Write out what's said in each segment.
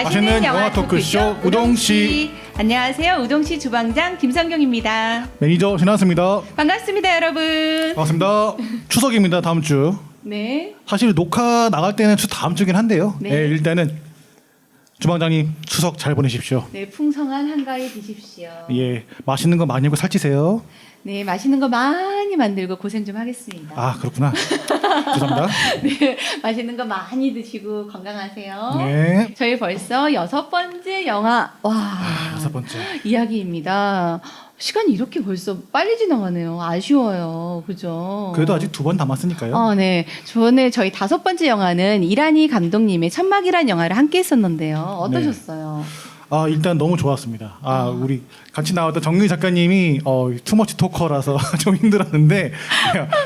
맛있는 영화 토크쇼 우동씨. 안녕하세요. 우동씨 주방장 김성경입니다. 매니저 신한수입니다. 반갑습니다, 여러분. 반갑습니다. 추석입니다. 다음 주. 네. 사실 녹화 나갈 때는 다음 주긴 한데요. 네. 네, 일단은 주방장님 추석 잘 보내십시오. 네, 풍성한 한가위 드십시오. 예, 맛있는 거 많이 먹고 살찌세요. 네, 맛있는 거 많이 만들고 고생 좀 하겠습니다. 아, 그렇구나. 죄송합니다. 네, 맛있는 거 많이 드시고 건강하세요. 네. 저희 벌써 6번째 영화 여섯 번째. 이야기입니다. 시간이 이렇게 벌써 빨리 지나가네요. 아쉬워요. 그죠? 그래도 아직 2번 남았으니까요. 네. 저번에 저희 5번째 영화는 이란희 감독님의 천막이란 영화를 함께 했었는데요. 어떠셨어요? 아, 일단 너무 좋았습니다. 우리 같이 나왔던 정리 작가님이 투머치 토커라서 좀 힘들었는데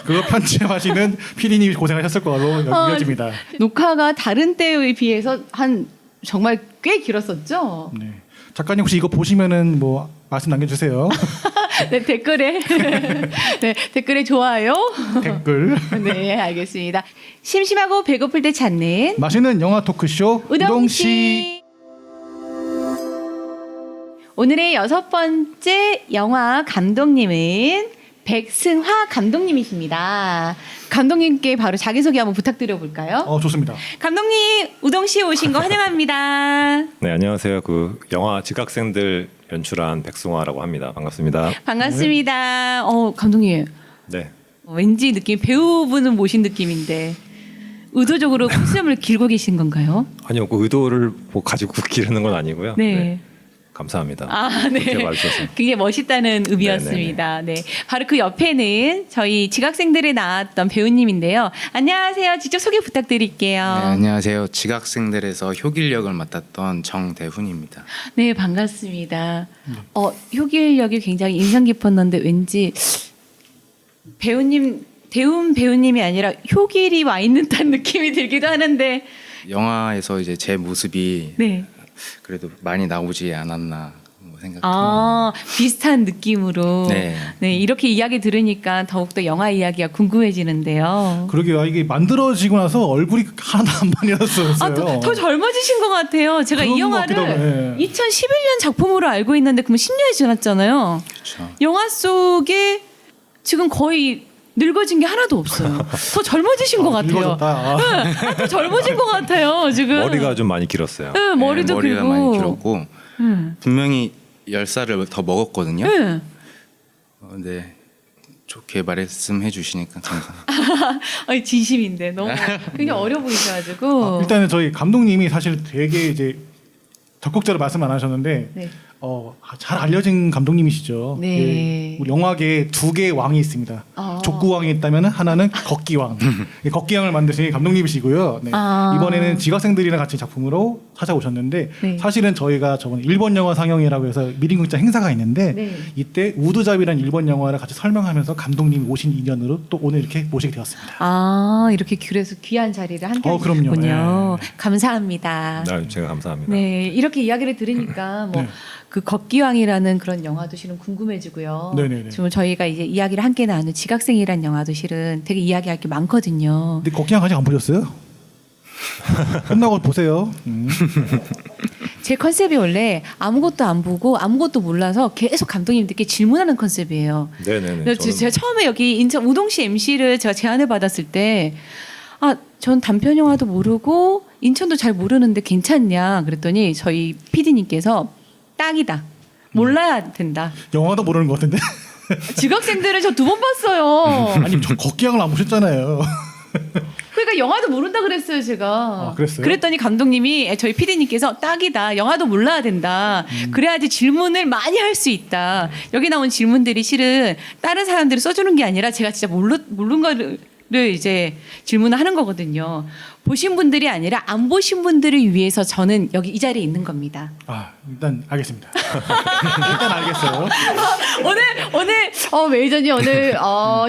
그거 편집하시는 PD님이 고생하셨을 거로 여겨집니다. 녹화가 다른 때에 비해서 한 정말 꽤 길었었죠? 네. 작가님 혹시 이거 보시면은 뭐 말씀 남겨주세요. 네, 댓글에 네, 댓글에 좋아요. 댓글. 네, 알겠습니다. 심심하고 배고플 때 찾는 맛있는 영화 토크쇼 우동씨. 오늘의 6번째 영화 감독님은 백승화 감독님이십니다. 감독님께 바로 자기소개 한번 부탁드려 볼까요? 좋습니다. 감독님, 우동씨 오신 거 환영합니다. 네, 안녕하세요. 그 영화 지각생들 연출한 백승화라고 합니다. 반갑습니다. 반갑습니다. 감독님, 네. 왠지 느낌 배우분을 모신 느낌인데 의도적으로 콧수염을 길고 계신 건가요? 아니요, 그 의도를 뭐 가지고 기르는 건 아니고요. 네. 감사합니다. 네. 그렇게 봐주셔서. 그게 멋있다는 의미였습니다. 네. 바로 그 옆에는 저희 지각생들에 나왔던 배우님인데요. 안녕하세요. 직접 소개 부탁드릴게요. 네, 안녕하세요. 지각생들에서 효길 역을 맡았던 정대훈입니다. 네, 반갑습니다. 효길 역이 굉장히 인상 깊었는데 왠지 대훈 배우님이 아니라 효길이 와 있는 듯한 느낌이 들기도 하는데. 영화에서 이제 제 모습이 네. 그래도 많이 나오지 않았나 뭐 생각합니다. 비슷한 느낌으로. 네. 네, 이렇게 이야기 들으니까 더욱더 영화 이야기가 궁금해지는데요. 그러게요. 이게 만들어지고 나서 얼굴이 하나도 안 반이었어요. 더 젊어지신 것 같아요. 제가 이 그런 것 영화를 같기도 하고, 예. 2011년 작품으로 알고 있는데 그러면 10년이 지났잖아요. 그렇죠. 영화 속에 지금 거의 늙어진 게 하나도 없어요. 더 젊어지신 것 같아요. 늙어졌다. 더 젊어진 것 같아요. 지금 머리가 좀 많이 길었어요. 네, 머리도 네, 머리가 길고. 많이 길었고 분명히 10살을 더 먹었거든요. 네. 근데 좋게 말씀해 주시니까 감사합니다. 아니, 진심인데 너무 굉장히 어려 보이셔가지고. 일단은 저희 감독님이 사실 되게 이제 적극적으로 말씀 안 하셨는데 네. 잘 알려진 감독님이시죠. 네. 예, 우리 영화계에 2개의 왕이 있습니다. 족구왕이 있다면 하나는 걷기왕. 걷기왕을 만드신 감독님이시고요. 네. 이번에는 지각생들이랑 같이 작품으로 찾아오셨는데 네. 사실은 저희가 저번 일본 영화 상영이라고 해서 미림극장 행사가 있는데 네. 이때 우드잡이라는 일본 영화를 같이 설명하면서 감독님이 오신 인연으로 또 오늘 이렇게 모시게 되었습니다. 이렇게 그래서 귀한 자리를 함께 그럼요. 하셨군요. 네. 감사합니다. 제가 감사합니다. 네, 이렇게 이야기를 들으니까 뭐 네. 그 걷기왕이라는 그런 영화도 실은 궁금해지고요. 네네네. 지금 저희가 이제 이야기를 함께 나누는 지각생이라는 영화도 실은 되게 이야기할 게 많거든요. 근데 걷기왕 아직 안 보셨어요? 끝나고 보세요. 제 컨셉이 원래 아무것도 안 보고 아무것도 몰라서 계속 감독님들께 질문하는 컨셉이에요. 네네네. 그래서 제가 처음에 여기 인천 우동시 MC를 제가 제안을 받았을 때 전 단편 영화도 모르고 인천도 잘 모르는데 괜찮냐 그랬더니 저희 PD님께서 딱이다. 몰라야 된다. 영화도 모르는 것 같은데. 지각생들은 저 2번 봤어요. 아니 저 걷기왕을 안 보셨잖아요. 그러니까 영화도 모른다 그랬어요, 제가. 그랬어요? 그랬더니 감독님이 저희 PD님께서 딱이다. 영화도 몰라야 된다. 그래야지 질문을 많이 할 수 있다. 여기 나온 질문들이 실은 다른 사람들이 써주는 게 아니라 제가 진짜 모르는 거를 이제 질문을 하는 거거든요. 보신 분들이 아니라 안 보신 분들을 위해서 저는 여기 이 자리에 있는 겁니다. 일단 알겠습니다. 일단 알겠어요. 오늘 메이저님 오늘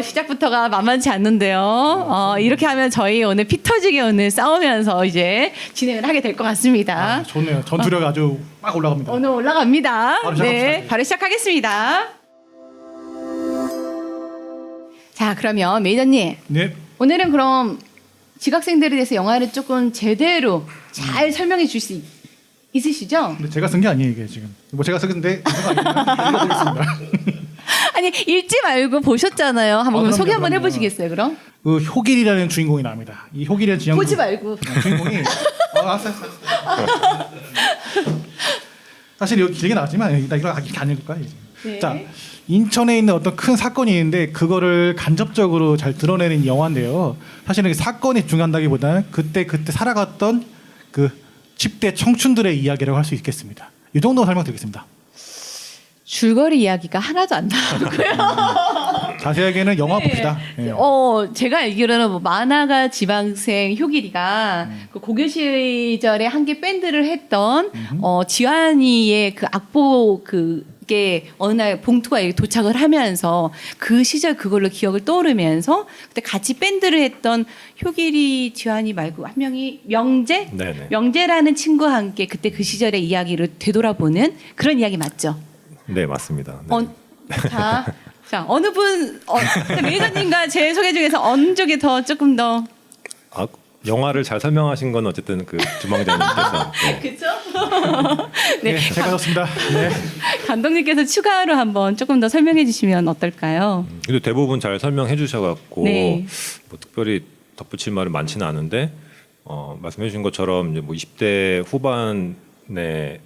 시작부터가 만만치 않는데요. 이렇게 하면 저희 오늘 피 터지게 오늘 싸우면서 이제 진행을 하게 될 것 같습니다. 좋네요. 전투력 아주 막 올라갑니다. 오늘 올라갑니다. 바로 네, 시작합시다. 바로 시작하겠습니다. 자, 그러면 메이저님 네. 오늘은 그럼 지각생들에 대해서 영화를 조금 제대로 잘 설명해 줄 수 있으시죠? 근데 제가 쓴 게 아니에요 이게 지금. 뭐 제가 쓴데 읽어드리겠습니다. 아니 읽지 말고 보셨잖아요. 한번 그럼요, 소개 한번 그럼요. 해보시겠어요, 그럼? 그 효길이라는 주인공이 나옵니다. 이 효길이라는 보지 말고. 주인공이 알았어. 사실 여기 길게 나왔지만 나 이거 이렇게 안 읽을 거야 이제. 네. 자, 인천에 있는 어떤 큰 사건이 있는데 그거를 간접적으로 잘 드러내는 영화인데요. 사실은 사건이 중요하다기보다는 그때 살아갔던 그 10대 청춘들의 이야기라고 할 수 있겠습니다. 이 정도 설명드리겠습니다. 줄거리 이야기가 하나도 안 나오고요. 자세하게는 영화 봅시다. 예. 제가 알기로는 뭐 만화가 지망생 효길이가 그 고교 시절에 함께 밴드를 했던 지환이의 그 악보 그게 어느 날 봉투가 이렇게 도착을 하면서 그 시절 그걸로 기억을 떠오르면서 그때 같이 밴드를 했던 효길이 지환이 말고 한 명이 명재? 네네. 명재라는 친구와 함께 그때 그 시절의 이야기를 되돌아보는 그런 이야기 맞죠? 네, 맞습니다. 네. 자, 어느 분, 매니저님과 제 소개 중에서 어느 쪽이 더 조금 더. 아, 영화를 잘 설명하신 건 어쨌든 그 주방장님께서 네. 그쵸? 네, 제가 썼습니다. 네. 감독님께서 추가로 한번 조금 더 설명해 주시면 어떨까요? 근데 대부분 잘 설명해 주셔갖고 네. 뭐 특별히 덧붙일 말은 많지는 않은데 말씀해 주신 것처럼 이제 뭐 20대 후반에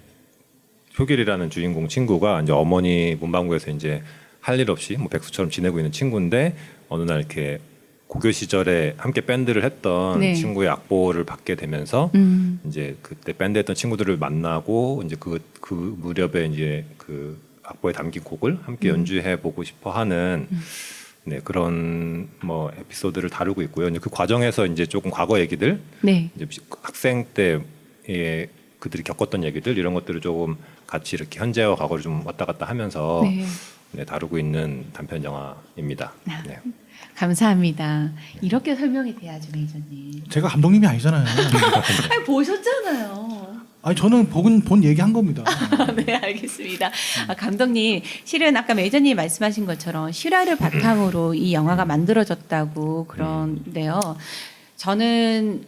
효길이라는 주인공 친구가 이제 어머니 문방구에서 이제 할 일 없이 뭐 백수처럼 지내고 있는 친구인데 어느 날 이렇게 고교 시절에 함께 밴드를 했던 네. 친구의 악보를 받게 되면서 이제 그때 밴드 했던 친구들을 만나고 이제 그 무렵에 이제 그 악보에 담긴 곡을 함께 연주해 보고 싶어 하는 네, 그런 뭐 에피소드를 다루고 있고요. 이제 그 과정에서 이제 조금 과거 얘기들 네. 이제 학생 때의 그들이 겪었던 얘기들 이런 것들을 조금 같이 이렇게 현재와 과거를 좀 왔다 갔다 하면서 네. 네, 다루고 있는 단편 영화입니다. 네. 감사합니다. 이렇게 설명이 돼야죠, 매니저님. 제가 감독님이 아니잖아요. 아니, 보셨잖아요. 아니 저는 본 얘기한 겁니다. 네, 알겠습니다. 감독님, 실은 아까 매니저님이 말씀하신 것처럼 실화를 바탕으로 이 영화가 만들어졌다고 그런데요. 저는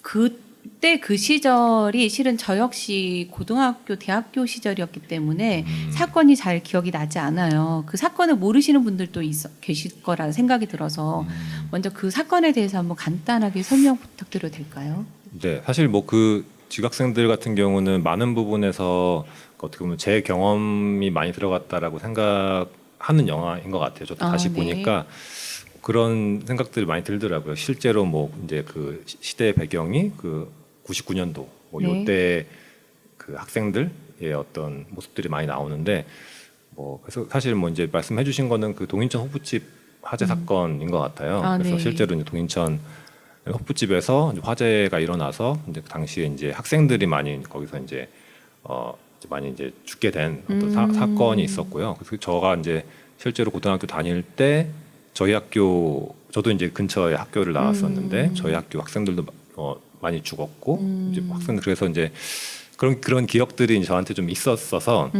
그때 그 시절이 실은 저 역시 고등학교, 대학교 시절이었기 때문에 사건이 잘 기억이 나지 않아요. 그 사건을 모르시는 분들도 계실 거라 생각이 들어서 먼저 그 사건에 대해서 한번 간단하게 설명 부탁드려도 될까요? 네, 사실 뭐 그 지각생들 같은 경우는 많은 부분에서 어떻게 보면 제 경험이 많이 들어갔다라고 생각하는 영화인 것 같아요. 저도 다시 네. 보니까 그런 생각들이 많이 들더라고요. 실제로 뭐 이제 그 시대의 배경이 그 99년도 뭐 네. 요때 그 학생들의 어떤 모습들이 많이 나오는데 뭐 그래서 사실 뭐 이제 말씀해주신 거는 그 동인천 호프집 화재 사건인 것 같아요. 그래서 네. 실제로 이제 동인천 호프집에서 이제 화재가 일어나서 이제 그 당시에 이제 학생들이 많이 거기서 이제 많이 이제 죽게 된 어떤 사건이 있었고요. 그래서 저가 이제 실제로 고등학교 다닐 때 저희 학교 저도 이제 근처에 학교를 나왔었는데 저희 학교 학생들도 많이 죽었고 이제 학생들 그래서 이제 그런 기억들이 이제 저한테 좀 있었어서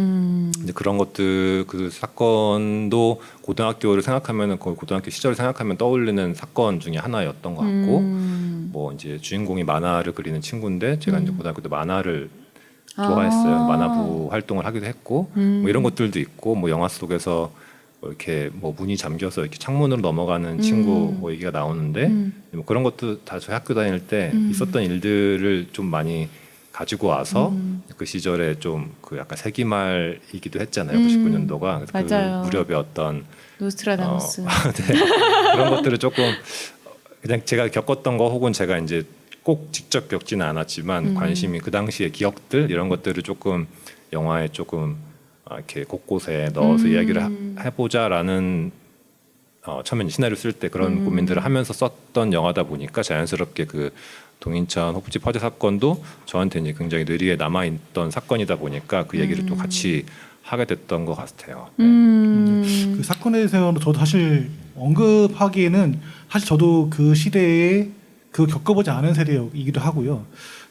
이제 그런 것들 그 사건도 고등학교를 생각하면은 거의 고등학교 시절을 생각하면 떠올리는 사건 중에 하나였던 것 같고 뭐 이제 주인공이 만화를 그리는 친구인데 제가 이제 고등학교 때 만화를 좋아했어요. 만화부 활동을 하기도 했고 뭐 이런 것들도 있고 뭐 영화 속에서 뭐 이렇게 뭐 문이 잠겨서 이렇게 창문으로 넘어가는 친구 뭐 얘기가 나오는데 뭐 그런 것도 다 저희 학교 다닐 때 있었던 일들을 좀 많이 가지고 와서 그 시절에 좀 그 약간 세기말이기도 했잖아요. 99년도가 맞아요. 그 무렵에 어떤 노스트라다무스. 네. 그런 것들을 조금 그냥 제가 겪었던 거 혹은 제가 이제 꼭 직접 겪지는 않았지만 관심이 그 당시의 기억들 이런 것들을 조금 영화에 조금 이렇게 곳곳에 넣어서 이야기를 해보자라는 처음에 시나리오 쓸 때 그런 고민들을 하면서 썼던 영화다 보니까 자연스럽게 그 동인천 호프집 화재 사건도 저한테 이제 굉장히 뇌리에 남아있던 사건이다 보니까 그 얘기를 또 같이 하게 됐던 것 같아요. 그 사건에 대해서 저도 사실 언급하기에는 사실 저도 그 시대에 그 겪어보지 않은 세대이기도 하고요.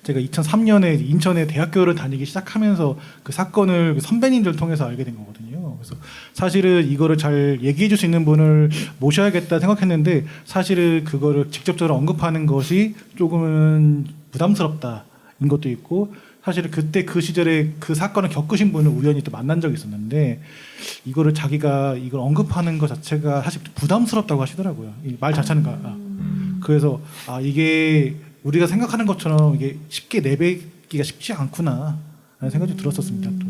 제가 2003년에 인천에 대학교를 다니기 시작하면서 그 사건을 그 선배님들 통해서 알게 된 거거든요. 그래서 사실은 이거를 잘 얘기해 줄 수 있는 분을 모셔야겠다 생각했는데 사실은 그거를 직접적으로 언급하는 것이 조금은 부담스럽다인 것도 있고 사실은 그때 그 시절에 그 사건을 겪으신 분을 우연히 또 만난 적이 있었는데 이거를 자기가 이걸 언급하는 것 자체가 사실 부담스럽다고 하시더라고요. 이 말 자체는 그래서 이게 우리가 생각하는 것처럼 이게 쉽게 내뱉기가 쉽지 않구나 라는 생각이 들었었습니다. 또.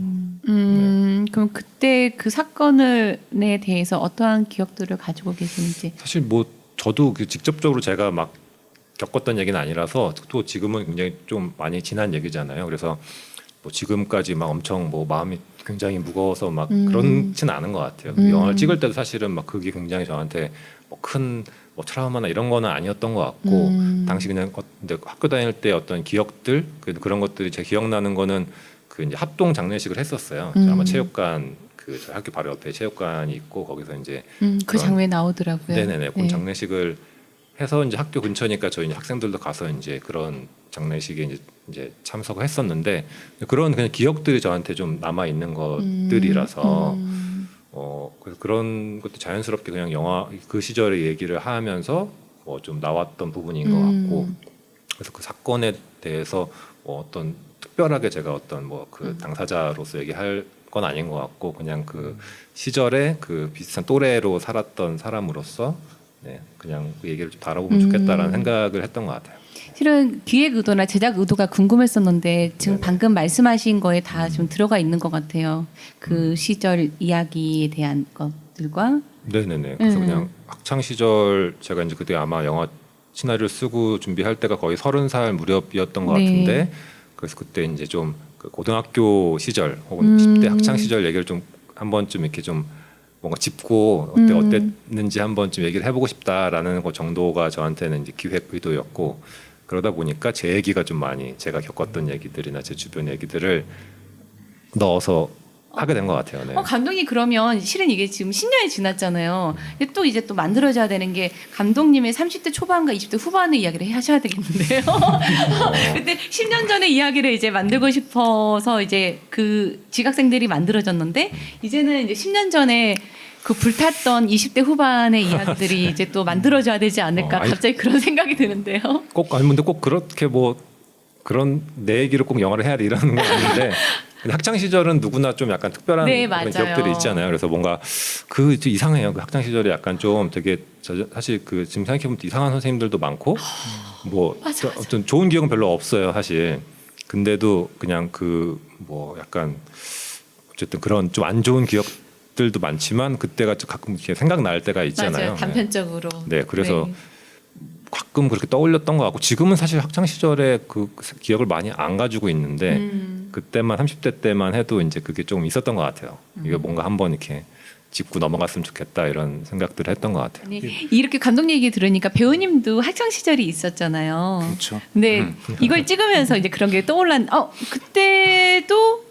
그럼 그때 그 사건에 대해서 어떠한 기억들을 가지고 계시는지. 사실 뭐 저도 그 직접적으로 제가 막 겪었던 얘기는 아니라서 또 지금은 굉장히 좀 많이 지난 얘기잖아요. 그래서 뭐 지금까지 막 엄청 뭐 마음이 굉장히 무거워서 막 그렇진 않은 것 같아요. 그 영화를 찍을 때도 사실은 막 그게 굉장히 저한테 뭐 큰 뭐 트라우마나 이런 거는 아니었던 것 같고 당시 그냥 근데 학교 다닐 때 어떤 기억들 그런 것들이 제 기억나는 거는 그 이제 합동 장례식을 했었어요. 아마 체육관 그 저희 학교 바로 옆에 체육관이 있고 거기서 이제 그 장면에 나오더라고요. 네네네. 그 네. 장례식을 해서 이제 학교 근처니까 저희 이제 학생들도 가서 이제 그런 장례식에 이제 참석을 했었는데 그런 그냥 기억들이 저한테 좀 남아 있는 것들이라서 그래서 그런 것도 자연스럽게 그냥 영화 그 시절의 얘기를 하면서 뭐 좀 나왔던 부분인 것 같고 그래서 그 사건에 대해서 뭐 어떤 특별하게 제가 어떤 뭐 그 당사자로서 얘기할 건 아닌 것 같고 그냥 그 시절에 그 비슷한 또래로 살았던 사람으로서 네, 그냥 그 얘기를 좀 다뤄보면 좋겠다라는 생각을 했던 것 같아요. 실은 기획 의도나 제작 의도가 궁금했었는데 지금 네네. 방금 말씀하신 거에 다 지금 들어가 있는 것 같아요. 그 시절 이야기에 대한 것들과. 네네네. 그래서 그냥 학창 시절 제가 이제 그때 아마 영화 시나리오를 쓰고 준비할 때가 거의 30살 무렵이었던 것 네. 같은데 그래서 그때 이제 좀 그 고등학교 시절 혹은 10대 학창 시절 얘기를 좀 한 번쯤 이렇게 좀 뭔가 짚고 어땠는지 한번 좀 얘기를 해보고 싶다라는 것 정도가 저한테는 이제 기획 의도였고 그러다 보니까 제 얘기가 좀 많이 제가 겪었던 얘기들이나 제 주변 얘기들을 넣어서 하게 된 것 같아요. 네. 감독님 그러면 실은 이게 지금 10년이 지났잖아요. 근데 또 이제 또 만들어져야 되는 게 감독님의 30대 초반과 20대 후반의 이야기를 하셔야 되겠는데요. 근데 10년 전의 이야기를 이제 만들고 싶어서 이제 그 지각생들이 만들어졌는데 이제는 이제 10년 전에 그 불탔던 20대 후반의 이야기들이 이제 또 만들어져야 되지 않을까 갑자기 그런 생각이 드는데요. 꼭 아니 근데 꼭 그렇게 뭐 그런 내 얘기를 꼭 영화를 해야 돼 이러는 건 아닌데 학창 시절은 누구나 좀 약간 특별한 네, 그런 맞아요. 기억들이 있잖아요. 그래서 뭔가 좀 이상해요. 그 학창 시절에 약간 좀 되게 사실 그 지금 생각해 보면 이상한 선생님들도 많고 뭐 맞아. 어떤 좋은 기억은 별로 없어요, 사실. 근데도 그냥 그 뭐 약간 어쨌든 그런 좀 안 좋은 기억들도 많지만 그때가 가끔 이렇게 생각날 때가 있잖아요. 맞아요. 단편적으로. 네, 그래서 가끔 그렇게 떠올렸던 것 같고 지금은 사실 학창 시절에 그 기억을 많이 안 가지고 있는데 그때만 30대 때만 해도 이제 그게 조금 있었던 것 같아요. 이게 뭔가 한번 이렇게 짚고 넘어갔으면 좋겠다 이런 생각들을 했던 것 같아요. 아니, 이렇게 감독 얘기 들으니까 배우님도 학창 시절이 있었잖아요. 그렇죠. 근데 이걸 찍으면서 이제 그런 게 떠올랐. 그때도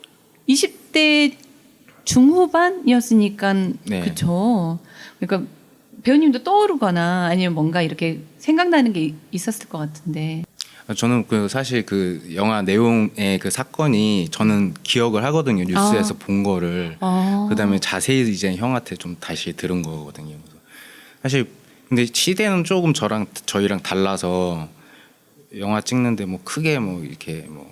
20대 중후반이었으니까 네. 그렇죠. 그러니까 배우님도 떠오르거나 아니면 뭔가 이렇게 생각나는 게 있었을 것 같은데. 저는 그 사실 그 영화 내용의 그 사건이 저는 기억을 하거든요. 뉴스에서 본 거를. 그다음에 자세히 이제 형한테 좀 다시 들은 거거든요. 그래서 사실 근데 시대는 조금 저희랑 달라서 영화 찍는데 뭐 크게 뭐 이렇게 뭐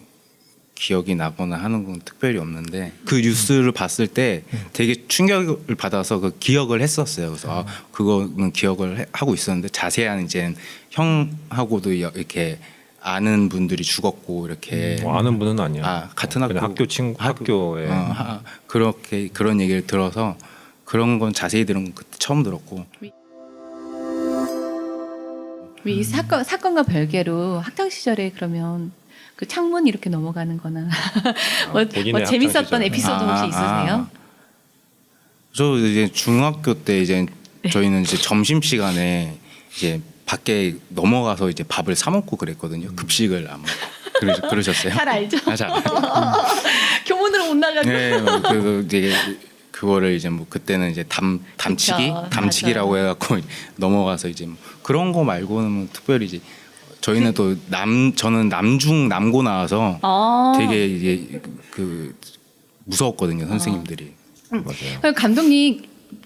기억이 나거나 하는 건 특별히 없는데 그 뉴스를 봤을 때 되게 충격을 받아서 그 기억을 했었어요. 그래서 그거는 기억을 하고 있었는데 자세한 이제 형하고도 이렇게 아는 분들이 죽었고 이렇게 뭐 아는 분은 아니야. 같은 학교 그냥 학교 친구 학교에 그렇게 그런 얘기를 들어서 그런 건 자세히 들은 건 그때 처음 들었고. 이 사건과 별개로 학창 시절에 그러면 그 창문 이렇게 넘어가는-거나 뭐 본인의 재밌었던 학창 시절. 에피소드 혹시 있으세요? 저 이제 중학교 때 이제 저희는 이제 점심 시간에 이제 밖에 넘어가서 이제 밥을 사 먹고 그랬거든요. 급식을 안 먹고 그러셨어요? 잘 알죠. 잘. 교문으로 못 나가고. 네, 그래서 이제 그거를 이제 뭐 그때는 이제 담치기라고 맞아요. 해갖고 넘어가서 이제 뭐 그런 거 말고는 뭐 특별히 이제 저희는 또 저는 남고 나와서 되게 이제 그 무서웠거든요, 선생님들이. 맞아요. 그럼 감독님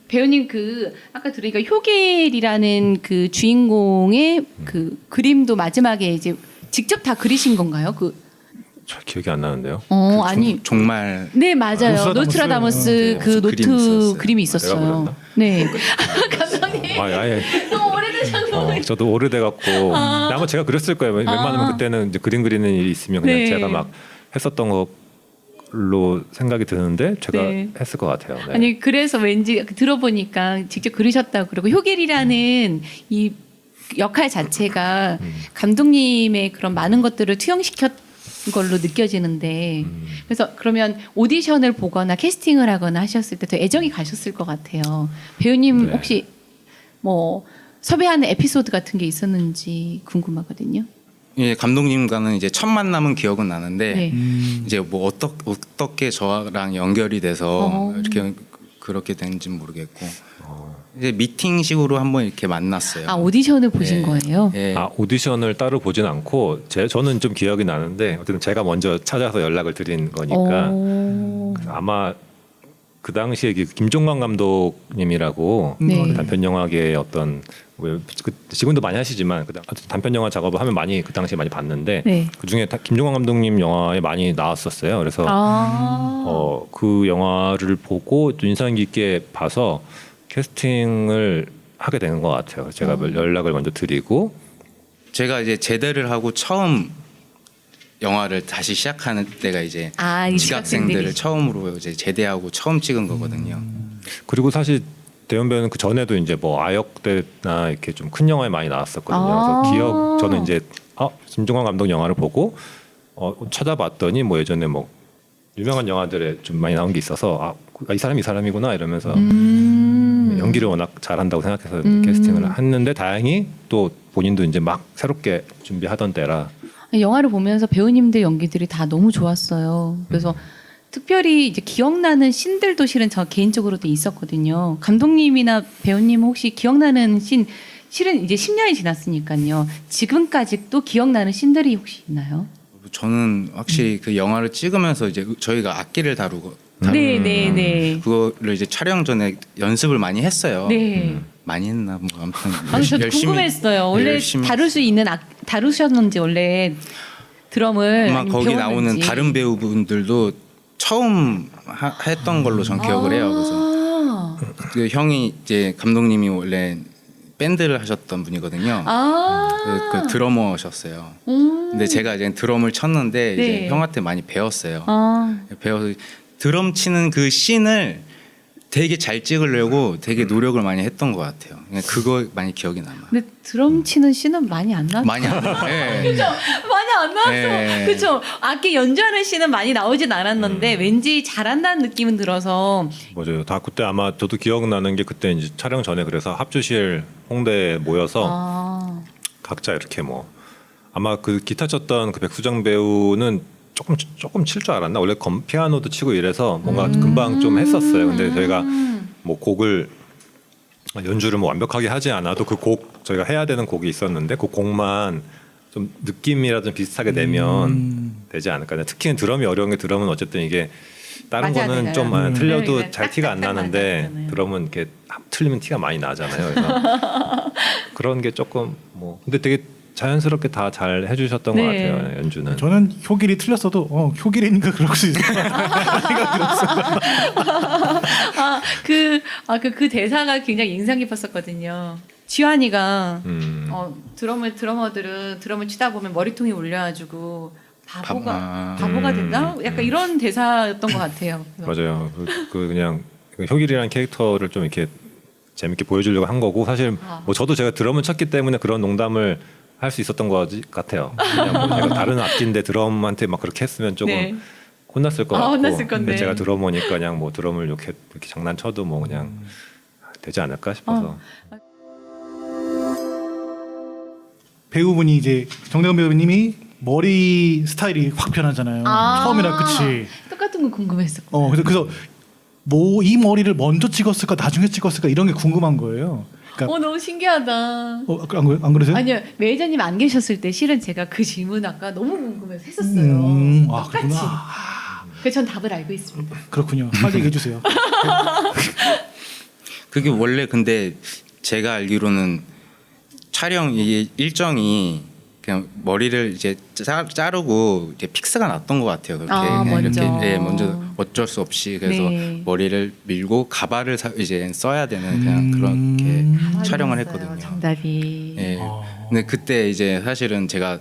배우님 그 아까 들으니까 효길이라는 그 주인공의 그 그림도 마지막에 이제 직접 다 그리신 건가요? 그 잘 기억이 안 나는데요. 아니. 종말 네 맞아요. 노스트라다무스. 노스트라다무스 그 무슨 노트 그림이 있었어요. 그림이 내가 있었어요. 그렸나? 네. 감독님 아예 너무 오래되셨나 저도 오래돼갖고 아마 제가 그렸을 거예요. 웬만하면 그때는 이제 그림 그리는 일이 있으면 그냥 네. 제가 막 했었던 걸로 생각이 드는데 제가 네. 했을 것 같아요. 네. 아니 그래서 왠지 들어보니까 직접 그리셨다고 그러고 효길이라는 이 역할 자체가 감독님의 그런 많은 것들을 투영시켰 걸로 느껴지는데 그래서 그러면 오디션을 보거나 캐스팅을 하거나 하셨을 때 더 애정이 가셨을 것 같아요. 배우님 네. 혹시 뭐 섭외하는 에피소드 같은 게 있었는지 궁금하거든요. 예, 감독님과는 이제 첫 만남은 기억은 나는데 네. 이제 뭐 어떻게 저랑 연결이 돼서 어. 이렇게 그렇게 된지는 모르겠고 이제 미팅식으로 한번 이렇게 만났어요. 아 오디션을 보신 예. 거예요? 예. 아 오디션을 따로 보진 않고 저는 좀 기억이 나는데 어쨌든 제가 먼저 찾아서 연락을 드린 거니까 오. 아마 그 당시에 김종관 감독님이라고 네. 단편 영화계의 어떤 지금도 많이 하시지만 단편 영화 작업을 하면 많이 그 당시에 많이 봤는데 네. 그 중에 김종관 감독님 영화에 많이 나왔었어요. 그래서 그 영화를 보고 인상 깊게 봐서 캐스팅을 하게 되는 것 같아요. 제가 연락을 먼저 드리고 제가 이제 제대를 하고 처음 영화를 다시 시작하는 때가 이제 이 지각생들을 처음으로 이제 제대하고 처음 찍은 거거든요. 그리고 사실 대현 배우는 그 전에도 이제 뭐 아역대나 이렇게 좀 큰 영화에 많이 나왔었거든요. 그래서 저는 이제 김종관 감독 영화를 보고 찾아봤더니 뭐 예전에 뭐 유명한 영화들에 좀 많이 나온 게 있어서 이 사람이구나 이러면서 연기를 워낙 잘한다고 생각해서 캐스팅을 했는데 다행히 또 본인도 이제 막 새롭게 준비하던 때라 영화를 보면서 배우님들 연기들이 다 너무 좋았어요. 그래서 특별히 이제 기억나는 씬들도 실은 저 개인적으로도 있었거든요. 감독님이나 배우님 혹시 기억나는 씬 실은 이제 10년이 지났으니까요. 지금까지 또 기억나는 씬들이 혹시 있나요? 저는 확실히 그 영화를 찍으면서 이제 저희가 악기를 네. 그거를 이제 촬영 전에 연습을 많이 했어요. 네. 많이 했나 뭐 아무튼 아니 저도 궁금했어요. 원래 열심히 다룰 수 있는 다루셨는지 원래 드럼을 아마 아니면 거기 배웠는지. 나오는 다른 배우분들도 처음 했던 걸로 전 기억을 해요. 그래서 그 형이 이제 감독님이 원래 밴드를 하셨던 분이거든요. 그 드러머셨어요. 근데 제가 이제 드럼을 쳤는데 네. 이제 형한테 많이 배웠어요. 배워서 드럼 치는 그 씬을 되게 잘 찍으려고 되게 노력을 많이 했던 것 같아요. 그냥 그거 많이 기억이 남아요. 근데 드럼 치는 씬은 많이 안 나왔죠. 많이 안 나요. 예. 그죠? 많이 안 나왔어. 네. 그죠? 악기 연주하는 씬은 많이 나오진 않았는데 왠지 잘한다는 느낌은 들어서. 맞아요. 다 그때 아마 저도 기억나는 게 그때 이제 촬영 전에 그래서 합주실 홍대에 모여서 각자 이렇게 뭐 아마 그 기타 쳤던 그 백수정 배우는 조금 칠 줄 알았나? 원래 피아노도 치고 이래서 뭔가 금방 좀 했었어요. 근데 저희가 뭐 곡을 연주를 뭐 완벽하게 하지 않아도 그 곡 저희가 해야 되는 곡이 있었는데 그 곡만 좀 느낌이라도 비슷하게 내면 되지 않을까. 특히 드럼이 어려운 게 드럼은 어쨌든 이게 다른 맞아야 거는 되나요? 좀 틀려도 그러니까 잘 티가 안 딱딱딱 나는데 맞아야 드럼은 이렇게 틀리면 티가 많이 나잖아요. 그래서 그런 게 조금 뭐 근데 되게 자연스럽게 다 잘 해주셨던 것 네. 같아요. 연주는. 저는 효길이 틀렸어도 효길이니까 그럴 수 있을 것 그 대사가 굉장히 인상 깊었었거든요. 지환이가 드러머들은 드럼을 치다 보면 머리통이 올려가지고 바보가 된다? 약간 이런 대사였던 것 같아요. 맞아요. 그냥 효길이라는 캐릭터를 좀 이렇게 재밌게 보여주려고 한 거고 사실 뭐 저도 제가 드럼을 쳤기 때문에 그런 농담을 할 수 있었던 것 같아요. 그냥 뭐 제가 다른 악기인데 드럼한테 막 그렇게 했으면 조금 네. 혼났을 것 같고. 혼났을 건데. 근데 제가 드러머니까 그냥 뭐 드럼을 이렇게 장난쳐도 뭐 그냥 되지 않을까 싶어서. 배우분이 이제 정대건 배우님이 머리 스타일이 확 변하잖아요. 처음이랑 끝이. 똑같은 거 궁금했었고. 그래서 뭐 이 머리를 먼저 찍었을까 나중에 찍었을까 이런 게 궁금한 거예요. 그러니까 너무 신기하다. 안 그러세요? 아니요, 매니저님 안 계셨을 때 실은 제가 그 질문 아까 너무 궁금해서 했었어요. 똑같이. 그렇구나. 그래서 전 답을 알고 있습니다. 그렇군요. 빨리 얘기해 주세요. 그게 원래 근데 제가 알기로는 촬영 일정이 그냥 머리를 이제 자르고 이제 픽스가 났던 것 같아요. 그렇게 아, 그냥 먼저. 이렇게 먼저 어쩔 수 없이 그래서 네. 머리를 밀고 가발을 이제 써야 되는 그냥 그렇게 촬영을 했거든요. 정답이. 예. 근데 그때 이제 사실은 제가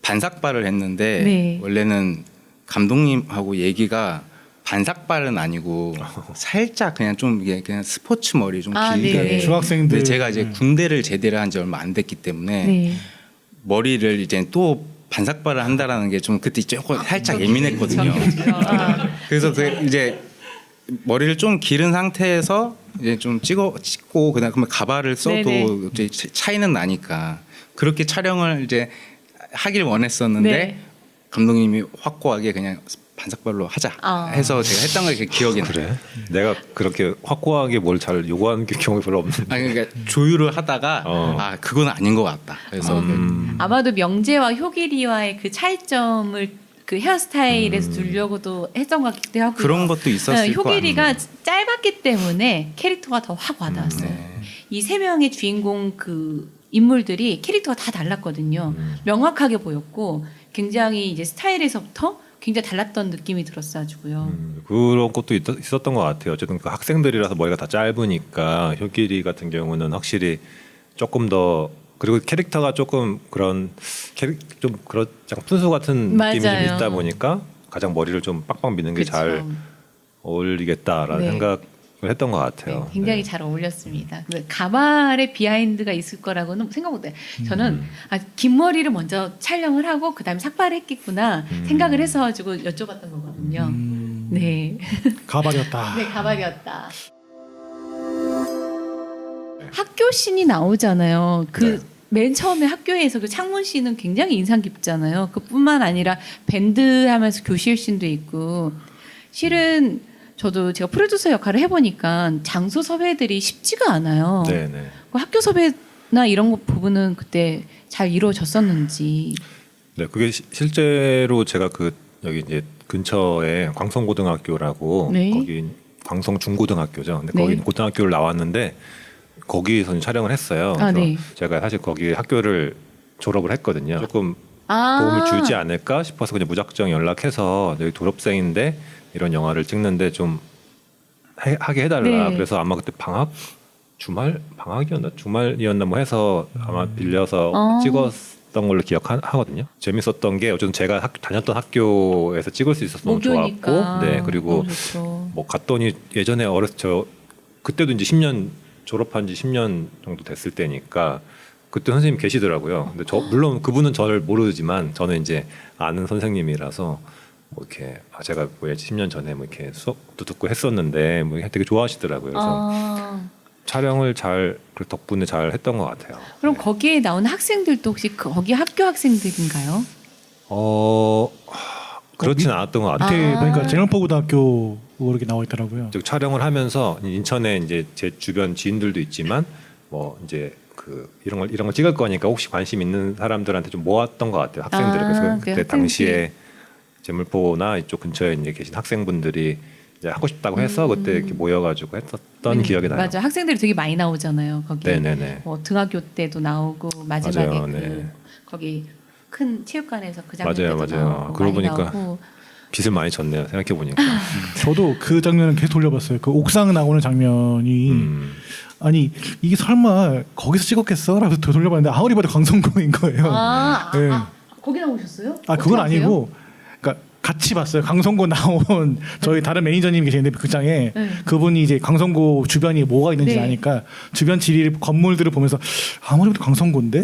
반삭발을 했는데 네. 원래는 감독님하고 얘기가 반삭발은 아니고 살짝 그냥 좀 이게 그냥 스포츠 머리 좀 아, 길게. 네. 중학생들. 근데 제가 이제 군대를 제대를 한 지 얼마 안 됐기 때문에 네. 머리를 이제 또 반삭발을 한다라는 게 좀 그때 조금 살짝 예민했거든요. 아, 그래서 그 이제 머리를 좀 기른 상태에서 이제 좀 찍고 그다음에 가발을 써도 네네. 이제 차이는 나니까 그렇게 촬영을 이제 하길 원했었는데 네. 감독님이 확고하게 그냥 반삭발로 하자 아. 해서 제가 했던 게 기억이 나요. 그래? 내가 그렇게 확고하게 뭘 잘 요구하는 경우가 별로 없는데. 아니 그러니까 조율을 하다가 아 그건 아닌 것 같다. 그래서 아마도 명재와 효길이와의 그 차이점을 그 헤어스타일에서 두려고도 했던 것 같기도 하고 그런 것도 있었을 것 효길이가 같아요. 짧았기 때문에 캐릭터가 더 확 와닿았어요. 네. 이 세 명의 주인공 그 인물들이 캐릭터가 다 달랐거든요. 명확하게 보였고 굉장히 이제 스타일에서부터 굉장히 달랐던 느낌이 들었어가지고요. 그런 것도 있었던 것 같아요. 어쨌든 그 학생들이라서 머리가 다 짧으니까 효길이 같은 경우는 확실히 조금 더 그리고 캐릭터가 조금 그런 좀 그런 약간 푼수 같은 느낌이 좀 맞아요. 있다 보니까 가장 머리를 좀 빡빡 미는 게 그쵸. 잘 어울리겠다라는 네. 생각을 했던 것 네, 같아요. 굉장히 네. 잘 어울렸습니다. 근데 가발의 비하인드가 있을 거라고는 생각 못해요. 저는 긴 머리를 먼저 촬영을 하고 그다음에 삭발을 했겠구나 생각을 해서가지고 여쭤봤던 거거든요. 네, 가발이었다. 네 가발이었다. 학교 씬이 나오잖아요. 그 맨 처음에 학교에서 그 창문 씬은 굉장히 인상 깊잖아요. 그뿐만 아니라 밴드 하면서 교실 씬도 있고 실은 저도 제가 프로듀서 역할을 해보니까 장소 섭외들이 쉽지가 않아요. 네네. 그 학교 섭외나 이런 거 부분은 그때 잘 이루어졌었는지. 네, 그게 실제로 제가 그 여기 이제 근처에 광성고등학교라고 네. 거기 광성 중고등학교죠. 근데 네. 거기 고등학교를 나왔는데 거기서 촬영을 했어요. 아, 그래서 네. 제가 사실 거기 학교를 졸업을 했거든요. 조금 아. 도움을 주지 않을까 싶어서 그냥 무작정 연락해서 여기 졸업생인데 이런 영화를 찍는데 좀 하게 해달라. 네. 그래서 아마 그때 주말이었나 뭐 해서 아마 빌려서 찍었던 걸로 기억하거든요. 재밌었던 게 어쨌든 제가 다녔던 학교에서 찍을 수 있어서 너무 목요니까. 좋았고, 네 그리고 너무 좋죠. 뭐 갔더니 예전에 그때도 이제 10년 졸업한 지 10년 정도 됐을 때니까 그때 선생님 계시더라고요. 근데 물론 그분은 저를 모르지만 저는 이제 아는 선생님이라서 뭐 이렇게 제가 뭐 10년 전에 뭐 이렇게 수업도 듣고 했었는데 뭐 되게 좋아하시더라고요. 그래서 촬영을 그 덕분에 잘 했던 것 같아요. 그럼 거기에 나온 학생들도 혹시 거기 학교 학생들인가요? 그렇진 않았던 것 같아요. 밑에 보니까 제명포고등학교 이렇게 나와 있더라고요. 즉 촬영을 하면서 인천에 이제 제 주변 지인들도 있지만 뭐 이제 그 이런 걸 찍을 거니까 혹시 관심 있는 사람들한테 좀 모았던 것 같아요. 학생들을. 그래서 그때 학생들. 당시에 제물포나 이쪽 근처에 이제 계신 학생분들이 이제 하고 싶다고 해서 그때 이렇게 모여가지고 했었던 기억이 나요. 맞아, 학생들이 되게 많이 나오잖아요. 거기. 네네네. 뭐 등하교 때도 나오고 마지막에 맞아요, 그 네. 거기 큰 체육관에서 그 장면 맞아요, 때도 맞아요. 나오고 그러고 많이 보니까 나오고. 빚을 많이 졌네요. 생각해 보니까. 저도 그 장면을 계속 돌려봤어요. 그 옥상 나오는 장면이 아니 이게 설마 거기서 찍었겠어? 라고 돌려봤는데 아무리 봐도 강성구인 거예요. 아, 네. 거기 나오셨어요? 아 그건 어떻게 아세요? 아니고 그러니까 같이 봤어요. 강성고 나온 저희 다른 매니저님이 계시는데 극장에 네. 그분이 이제 강성고 주변이 뭐가 있는지 네. 아니까 주변 지리 건물들을 보면서 아무리 봐도 강성고인데.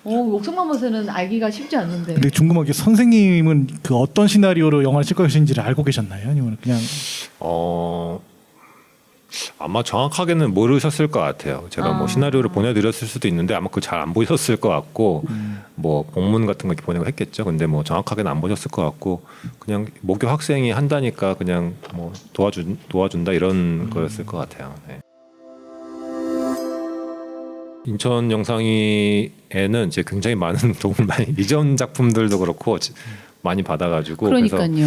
옥성만 봐서는 알기가 쉽지 않는데. 근데 궁금한 게 선생님은 그 어떤 시나리오로 영화를 찍고 계신지를 알고 계셨나요? 아니면 그냥 아마 정확하게는 모르셨을 것 같아요. 제가 뭐 시나리오를 보내드렸을 수도 있는데 아마 그거 잘 안 보셨을 것 같고 뭐 본문 같은 거 이렇게 보내고 했겠죠. 근데 뭐 정확하게는 안 보셨을 것 같고 그냥 모교 학생이 한다니까 그냥 뭐 도와준다 이런 거였을 것 같아요. 네. 인천 영상이에는 이제 굉장히 많은 도움을 많이 이전 작품들도 그렇고 많이 받아가지고 그래서 그러니까요.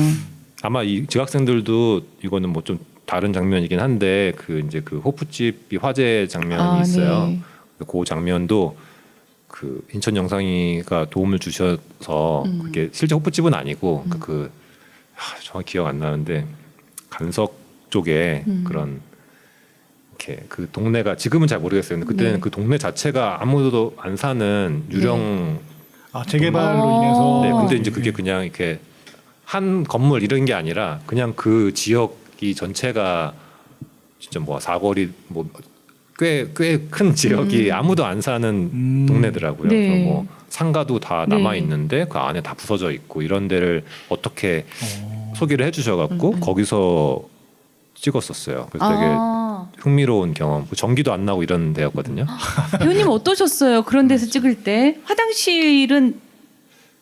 아마 이 지각생들도 이거는 뭐 좀 다른 장면이긴 한데 그 이제 그 호프집이 화재 장면이 있어요. 네. 그 장면도 그 인천 영상이가 도움을 주셔서 그게 실제 호프집은 아니고 정확히 기억 안 나는데 간석 쪽에 그런 이렇게 그 동네가 지금은 잘 모르겠어요. 근데 그때는 네. 그 동네 자체가 아무도 안 사는 유령 재개발로 인해서. 네, 근데 이제 그게 그냥 이렇게 한 건물 이런 게 아니라 그냥 그 지역이 전체가 진짜 뭐 사거리 뭐 꽤 큰 지역이 아무도 안 사는 동네더라고요. 네. 그래서 뭐 상가도 다 네. 남아 있는데 그 안에 다 부서져 있고 이런 데를 어떻게 소개를 해주셔갖고 거기서 찍었었어요. 그래서 되게 흥미로운 경험. 전기도 안 나고 이런 데였거든요. 배우님 어떠셨어요? 그런 데서 찍을 때 화장실은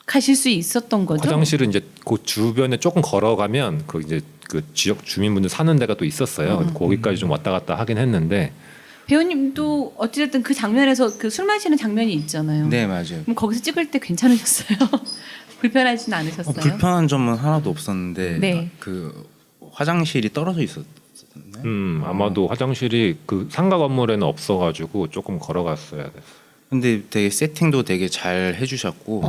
가실 수 있었던 거죠? 화장실은 이제 그 주변에 조금 걸어가면 그 이제 그 지역 주민분들 사는 데가 또 있었어요. 그래서 거기까지 좀 왔다 갔다 하긴 했는데 배우님도 어찌됐든 그 장면에서 그 술 마시는 장면이 있잖아요. 네, 맞아요. 그럼 거기서 찍을 때 괜찮으셨어요? 불편하진 않으셨어요? 불편한 점은 하나도 없었는데 네. 그 화장실이 떨어져 있었나요? 아마도 화장실이 그 상가 건물에는 없어가지고 조금 걸어갔어야 됐어요. 근데 되게 세팅도 되게 잘 해주셨고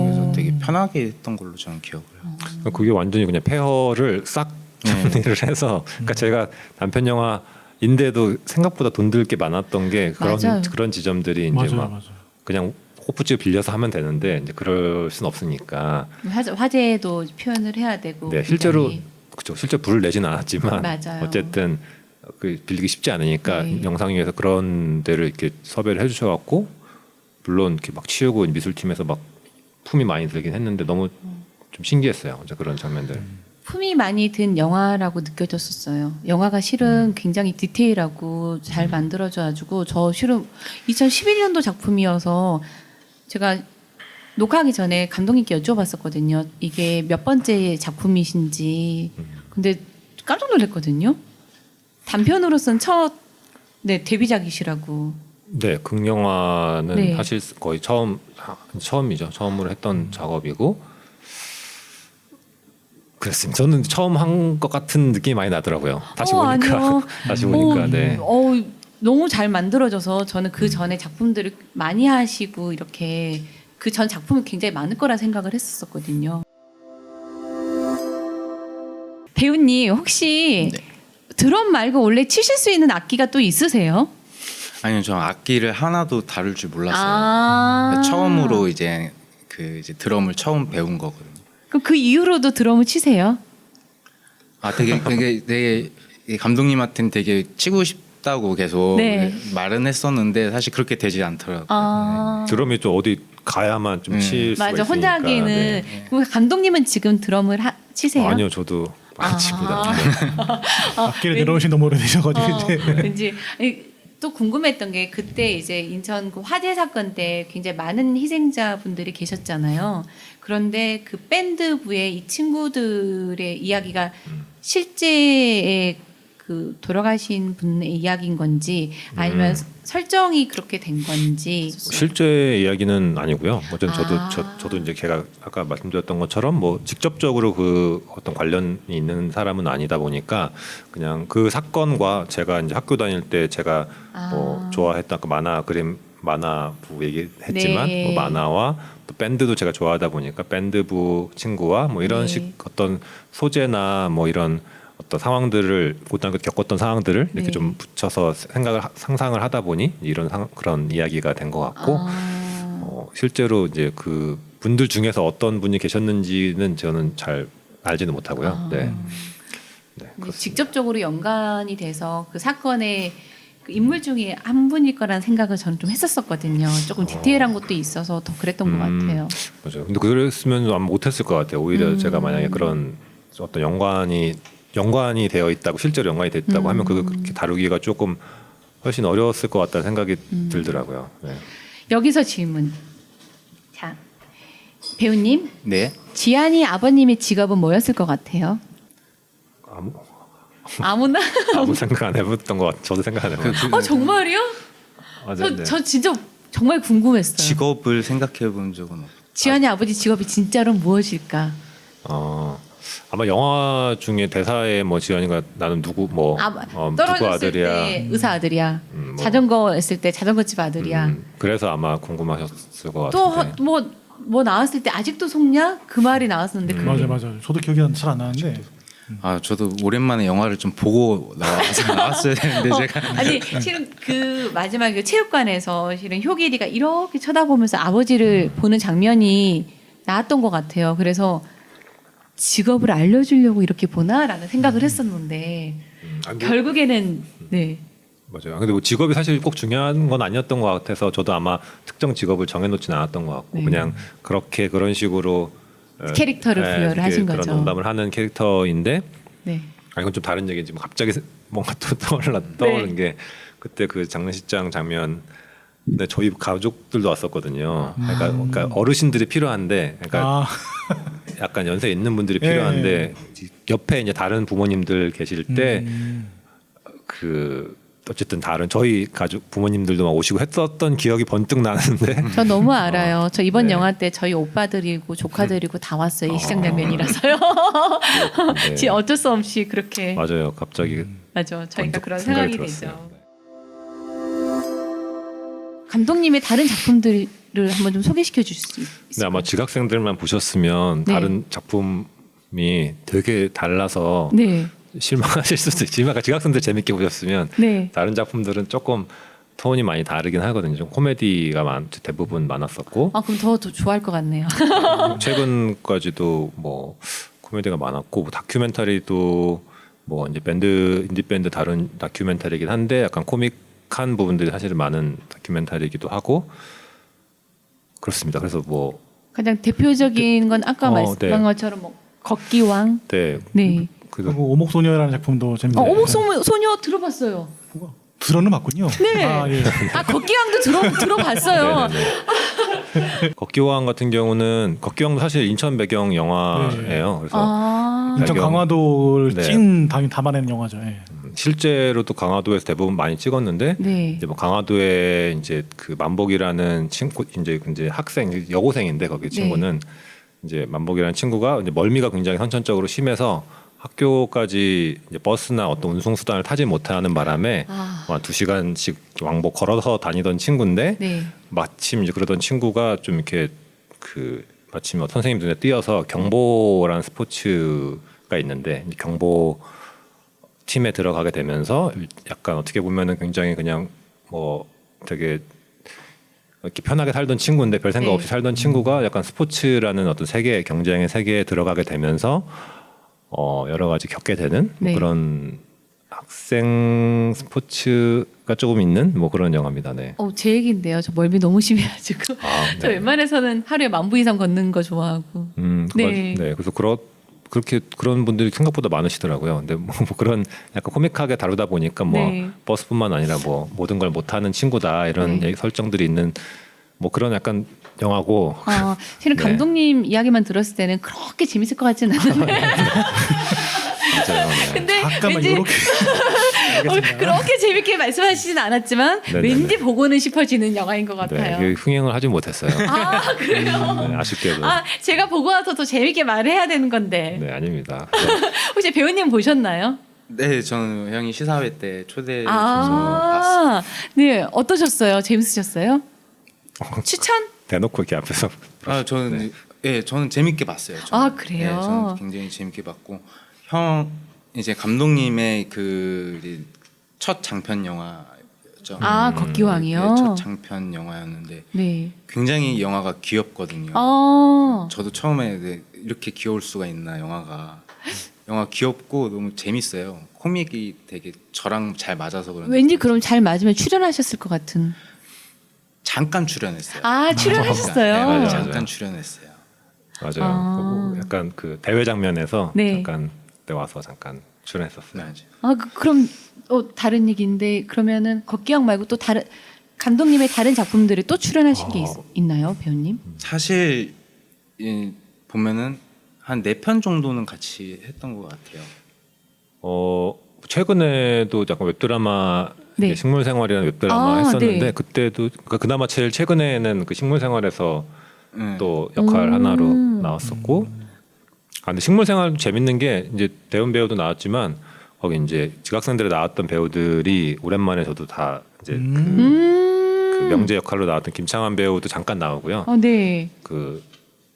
그래서 되게 편하게 했던 걸로 저는 기억을 해요. 그게 완전히 그냥 폐허를 싹 정리를 해서 그러니까 제가 단편 영화인데도 생각보다 돈 들 게 많았던 게 맞아요. 그런 지점들이 이제 맞아요, 막 맞아요. 그냥 호프집 빌려서 하면 되는데 이제 그럴 순 없으니까 화제도 표현을 해야 되고. 네, 실제로 굉장히. 그렇죠. 실제 불을 내지는 않았지만 맞아요. 어쨌든 그 빌리기 쉽지 않으니까 네. 영상위에서 그런 데를 이렇게 섭외를 해주셔갖고 물론 이렇게 막 치우고 미술팀에서 막 품이 많이 들긴 했는데 너무 좀 신기했어요. 이제 그런 장면들. 품이 많이 든 영화라고 느껴졌었어요. 영화가 실은 굉장히 디테일하고 잘 만들어져가지고 저 실은 2011년도 작품이어서 제가 녹화하기 전에 감독님께 여쭤봤었거든요. 이게 몇 번째 작품이신지. 근데 깜짝 놀랐거든요. 단편으로서는 첫 데뷔작이시라고. 네, 극영화는 네. 사실 거의 처음이죠. 처음으로 했던 작업이고 그랬습니다. 저는 처음 한 것 같은 느낌이 많이 나더라고요. 다시 보니까 아니요. 다시 보니까 네. 너무 잘 만들어져서 저는 그 전에 작품들을 많이 하시고 이렇게 그 전 작품이 굉장히 많을 거라 생각을 했었거든요. 배우님 혹시 네. 드럼 말고 원래 치실 수 있는 악기가 또 있으세요? 아니요, 저 악기를 하나도 다룰 줄 몰랐어요. 아. 처음으로 이제 이제 드럼을 처음 배운 거거든요. 그럼 그 이후로도 드럼을 치세요? 되게 감독님한테는 되게 치고 싶다고 계속 네. 말은 했었는데 사실 그렇게 되지 않더라고요. 아. 드럼이 또 어디 가야만 좀 칠 수가 맞아. 있으니까. 혼자 하기에는. 네. 그럼 감독님은 지금 드럼을 치세요? 아니요, 저도 많이 칩니다. 네. 악기를 내려오신 너무 오래되셔가지고 이제. 왠지 또 궁금했던 게 그때 이제 인천 그 화재 사건 때 굉장히 많은 희생자분들이 계셨잖아요. 그런데 그 밴드부의 이 친구들의 이야기가 실제의 그 돌아가신 분의 이야기인 건지 아니면 설정이 그렇게 된 건지. 실제 이야기는 아니고요. 어쨌든 아. 저도 이제 제가 아까 말씀드렸던 것처럼 뭐 직접적으로 그 어떤 관련이 있는 사람은 아니다 보니까 그냥 그 사건과 제가 이제 학교 다닐 때 제가 뭐 좋아했던 그 만화 그림 만화부 얘기했지만 네. 뭐 만화와 또 밴드도 제가 좋아하다 보니까 밴드부 친구와 뭐 이런 네. 식 어떤 소재나 뭐 이런 어떤 상황들을 고등학교 겪었던 상황들을 이렇게 네. 좀 붙여서 상상을 하다 보니 이런 그런 이야기가 된 것 같고 실제로 이제 그 분들 중에서 어떤 분이 계셨는지는 저는 잘 알지는 못하고요. 네. 네, 그렇습니다. 직접적으로 연관이 돼서 그 사건의 그 인물 중에 한 분일 거라는 생각을 저는 좀 했었었거든요. 조금 디테일한 것도 있어서 더 그랬던 것 같아요. 맞아요. 근데 그랬으면 아마 못했을 것 같아요. 오히려 제가 만약에 그런 어떤 연관이 되어 있다고 실제로 연관이 됐다고 하면 그렇게 다루기가 조금 훨씬 어려웠을 것 같다는 생각이 들더라고요. 네. 여기서 질문. 자, 배우님, 네. 지안이 아버님의 직업은 뭐였을 것 같아요? 아무나? 아무 생각 안 해봤던 것 같아요. 저도 생각 안 해봤어요. 정말요? 네. 저 진짜 정말 궁금했어요. 직업을 생각해 본 적은 없어요. 지안이 아버지 직업이 진짜로 무엇일까? 아마 영화 중에 대사에 뭐 지연이가 나는 누구 뭐 누구 떨어졌을 아들이야. 때 의사 아들이야. 뭐. 자전거 했을 때 자전거집 아들이야. 그래서 아마 궁금하셨을 것 또 같은데. 뭐 나왔을 때 아직도 속냐? 그 말이 나왔었는데 그게 맞아요. 저도 기억이 잘 안 나는데. 아 저도 오랜만에 영화를 좀 보고 나왔어야 되는데 제가 아니 실은 그 마지막에 체육관에서 실은 효길이가 이렇게 쳐다보면서 아버지를 보는 장면이 나왔던 것 같아요. 그래서 직업을 알려주려고 이렇게 보나라는 생각을 했었는데 아니, 뭐, 결국에는 네. 맞아요. 근데 뭐 직업이 사실 꼭 중요한 건 아니었던 것 같아서 저도 아마 특정 직업을 정해놓진 않았던 것 같고 네. 그냥 그렇게 그런 식으로 캐릭터를 부여를 이렇게 하신 그런 거죠. 농담을 하는 캐릭터인데 네. 이건 좀 다른 얘기지. 뭐 갑자기 뭔가 또 떠오른 게 그때 그 장례식장 장면. 근데 저희 가족들도 왔었거든요. 그러니까 어르신들이 필요한데, 그러니까 약간 연세 있는 분들이 필요한데 옆에 이제 다른 부모님들 계실 때 그 어쨌든 다른 저희 가족 부모님들도 막 오시고 했었던 기억이 번뜩 나는데. 저 너무 알아요. 저 이번 네. 영화 때 저희 오빠들이고 조카들이고 다 왔어요. 이 시장 장면이라서요. 네. 진짜 어쩔 수 없이 그렇게 맞아요. 갑자기 맞아. 저희가 번뜩 그런 생각이 생각이 들었어요. 되죠. 감독님의 다른 작품들을 한번 좀 소개시켜 주실 수 있을까요? 근데 아마 지각생들만 보셨으면 네. 다른 작품이 되게 달라서 네. 실망하실 수도 있지만 지각생들 재밌게 보셨으면 네. 다른 작품들은 조금 톤이 많이 다르긴 하거든요. 좀 코미디가 대부분 많았었고 아 그럼 더 좋아할 것 같네요. 최근까지도 뭐 코미디가 많았고 뭐 다큐멘터리도 뭐 이제 인디 밴드 다룬 다큐멘터리긴 한데 약간 코믹한 부분들이 사실 많은 다큐멘터리이기도 하고 그렇습니다. 그래서 뭐 가장 대표적인 건 아까 말씀한 네. 것처럼 뭐 걷기왕. 네. 네. 그리고 오목소녀라는 작품도 재밌네요. 오목소녀 들어봤어요. 들어는 봤군요. 네. 아, 예. 아 걷기왕도 들어봤어요. 네네네. 걷기왕 같은 경우는 걷기왕도 사실 인천 배경 영화예요. 그래서 아. 인천 배경. 강화도를 네. 찐 담아낸 영화죠. 예. 실제로도 강화도에서 대부분 많이 찍었는데 네. 이제 뭐 강화도에 이제 그 만복이라는 친구 이제 학생 여고생인데 거기 친구는 이제 만복이라는 친구가 이제 멀미가 굉장히 선천적으로 심해서 학교까지 이제 버스나 어떤 운송 수단을 타지 못하는 바람에 한 2시간씩 왕복 걸어서 다니던 친구인데 네. 마침 이제 그러던 친구가 좀 이렇게 그 마침 선생님 눈에 띄어서 경보라는 스포츠가 있는데 이 경보 팀에 들어가게 되면서 약간 어떻게 보면은 굉장히 그냥 뭐 되게 이렇게 편하게 살던 친구인데 별 생각 네. 없이 살던 친구가 약간 스포츠라는 어떤 세계 경쟁의 세계에 들어가게 되면서 여러 가지 겪게 되는 뭐 네. 그런 학생 스포츠가 조금 있는 뭐 그런 영화입니다. 네. 제 얘기인데요. 저 멀미 너무 심해가지고 저 네. 웬만해서는 하루에 10,000보 이상 걷는 거 좋아하고. 네. 네. 그래서 그렇게 그런 분들이 생각보다 많으시더라고요. 근데 뭐 그런 약간 코믹하게 다루다 보니까 뭐 네. 버스뿐만 아니라 뭐 모든 걸 못하는 친구다 이런 네. 설정들이 있는 뭐 그런 약간 영화고. 실은 네. 감독님 이야기만 들었을 때는 그렇게 재밌을 것 같지는 않은데. 맞아요. 네. 근데 잠깐만 왠지 이렇게 그렇게 재밌게 말씀하시진 않았지만 네네네. 왠지 보고는 싶어지는 영화인 것 네, 같아요. 이게 흥행을 하지 못했어요. 아 그래요? 네, 아쉽게도. 제가 보고 와서 더 재밌게 말을 해야 되는 건데. 네, 아닙니다. 혹시 배우님 보셨나요? 네 저는 형이 시사회 때 초대해 주셔서 봤어요. 네 어떠셨어요? 재밌으셨어요? 추천? 대놓고 이렇게 앞에서. 저는 저는 재밌게 봤어요. 저는. 아, 그래요? 네, 저는 굉장히 재밌게 봤고 형 이제 감독님의 그 이제 첫 장편 영화였죠. 걷기왕이요. 네, 첫 장편 영화였는데 네. 굉장히 영화가 귀엽거든요. 저도 처음에 이렇게 귀여울 수가 있나 영화 귀엽고 너무 재밌어요. 코믹이 되게 저랑 잘 맞아서 그런지 왠지 그럼 잘 맞으면 출연하셨을 것 같은. 잠깐 출연했어요. 출연하셨어요. 네, 맞아요. 잠깐 출연했어요. 맞아요. 약간 그 대회 장면에서 네. 잠깐 때 와서 잠깐 출연했었어요. 맞아요. 그럼 다른 얘기인데 그러면은 걷기왕 말고 또 다른 감독님의 다른 작품들에 또 출연하신 게 있나요, 배우님? 사실 보면은 한 4편 정도는 같이 했던 것 같아요. 최근에도 약간 웹드라마 네. 식물생활이라는 웹드라마 했었는데 네. 그때도 그나마 제일 최근에는 그 식물생활에서 네. 또 역할 하나로 나왔었고 근데 식물생활 재밌는 게 이제 대운 배우도 나왔지만 거기 이제 지각생들에 나왔던 배우들이 오랜만에 저도 다 이제 그 명재 역할로 나왔던 김창완 배우도 잠깐 나오고요. 네. 그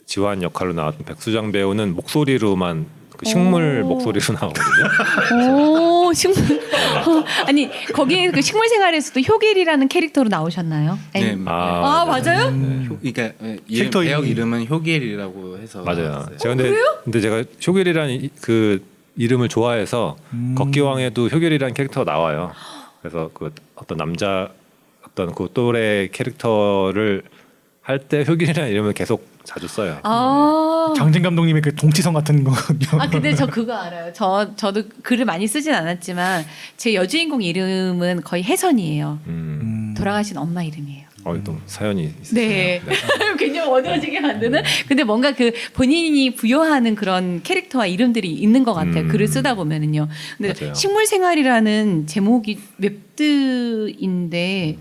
지환 역할로 나왔던 백수장 배우는 목소리로만 그 식물 목소리로 나오거든요. 오, 식물. 아니, 거기에 그 식물 생활에서도 효길이라는 캐릭터로 나오셨나요? 네. 아, 맞아요? 그러니까 캐릭터 배역 이름이- 이름은 효길이라고 해서 맞아요. 나왔어요. 제가 근데 제가 효길이라는 그 이름을 좋아해서 걷기왕에도 효길이라는 캐릭터가 나와요. 그래서 그 어떤 남자 어떤 그 또래 캐릭터를 할 때 효길이라는 이름을 계속 자주 써요. 아. 장진 감독님의 그 동치성 같은 거거든요. 아 근데 저 그거 알아요. 저도 글을 많이 쓰진 않았지만 제 여주인공 이름은 거의 혜선이에요. 돌아가신 엄마 이름이에요. 또 사연이 있으시네요. 네. 굉장히 어두워지게 만드는. 근데 뭔가 그 본인이 부여하는 그런 캐릭터와 이름들이 있는 것 같아요. 글을 쓰다 보면은요. 근데 맞아요. 식물생활이라는 제목이 웹드인데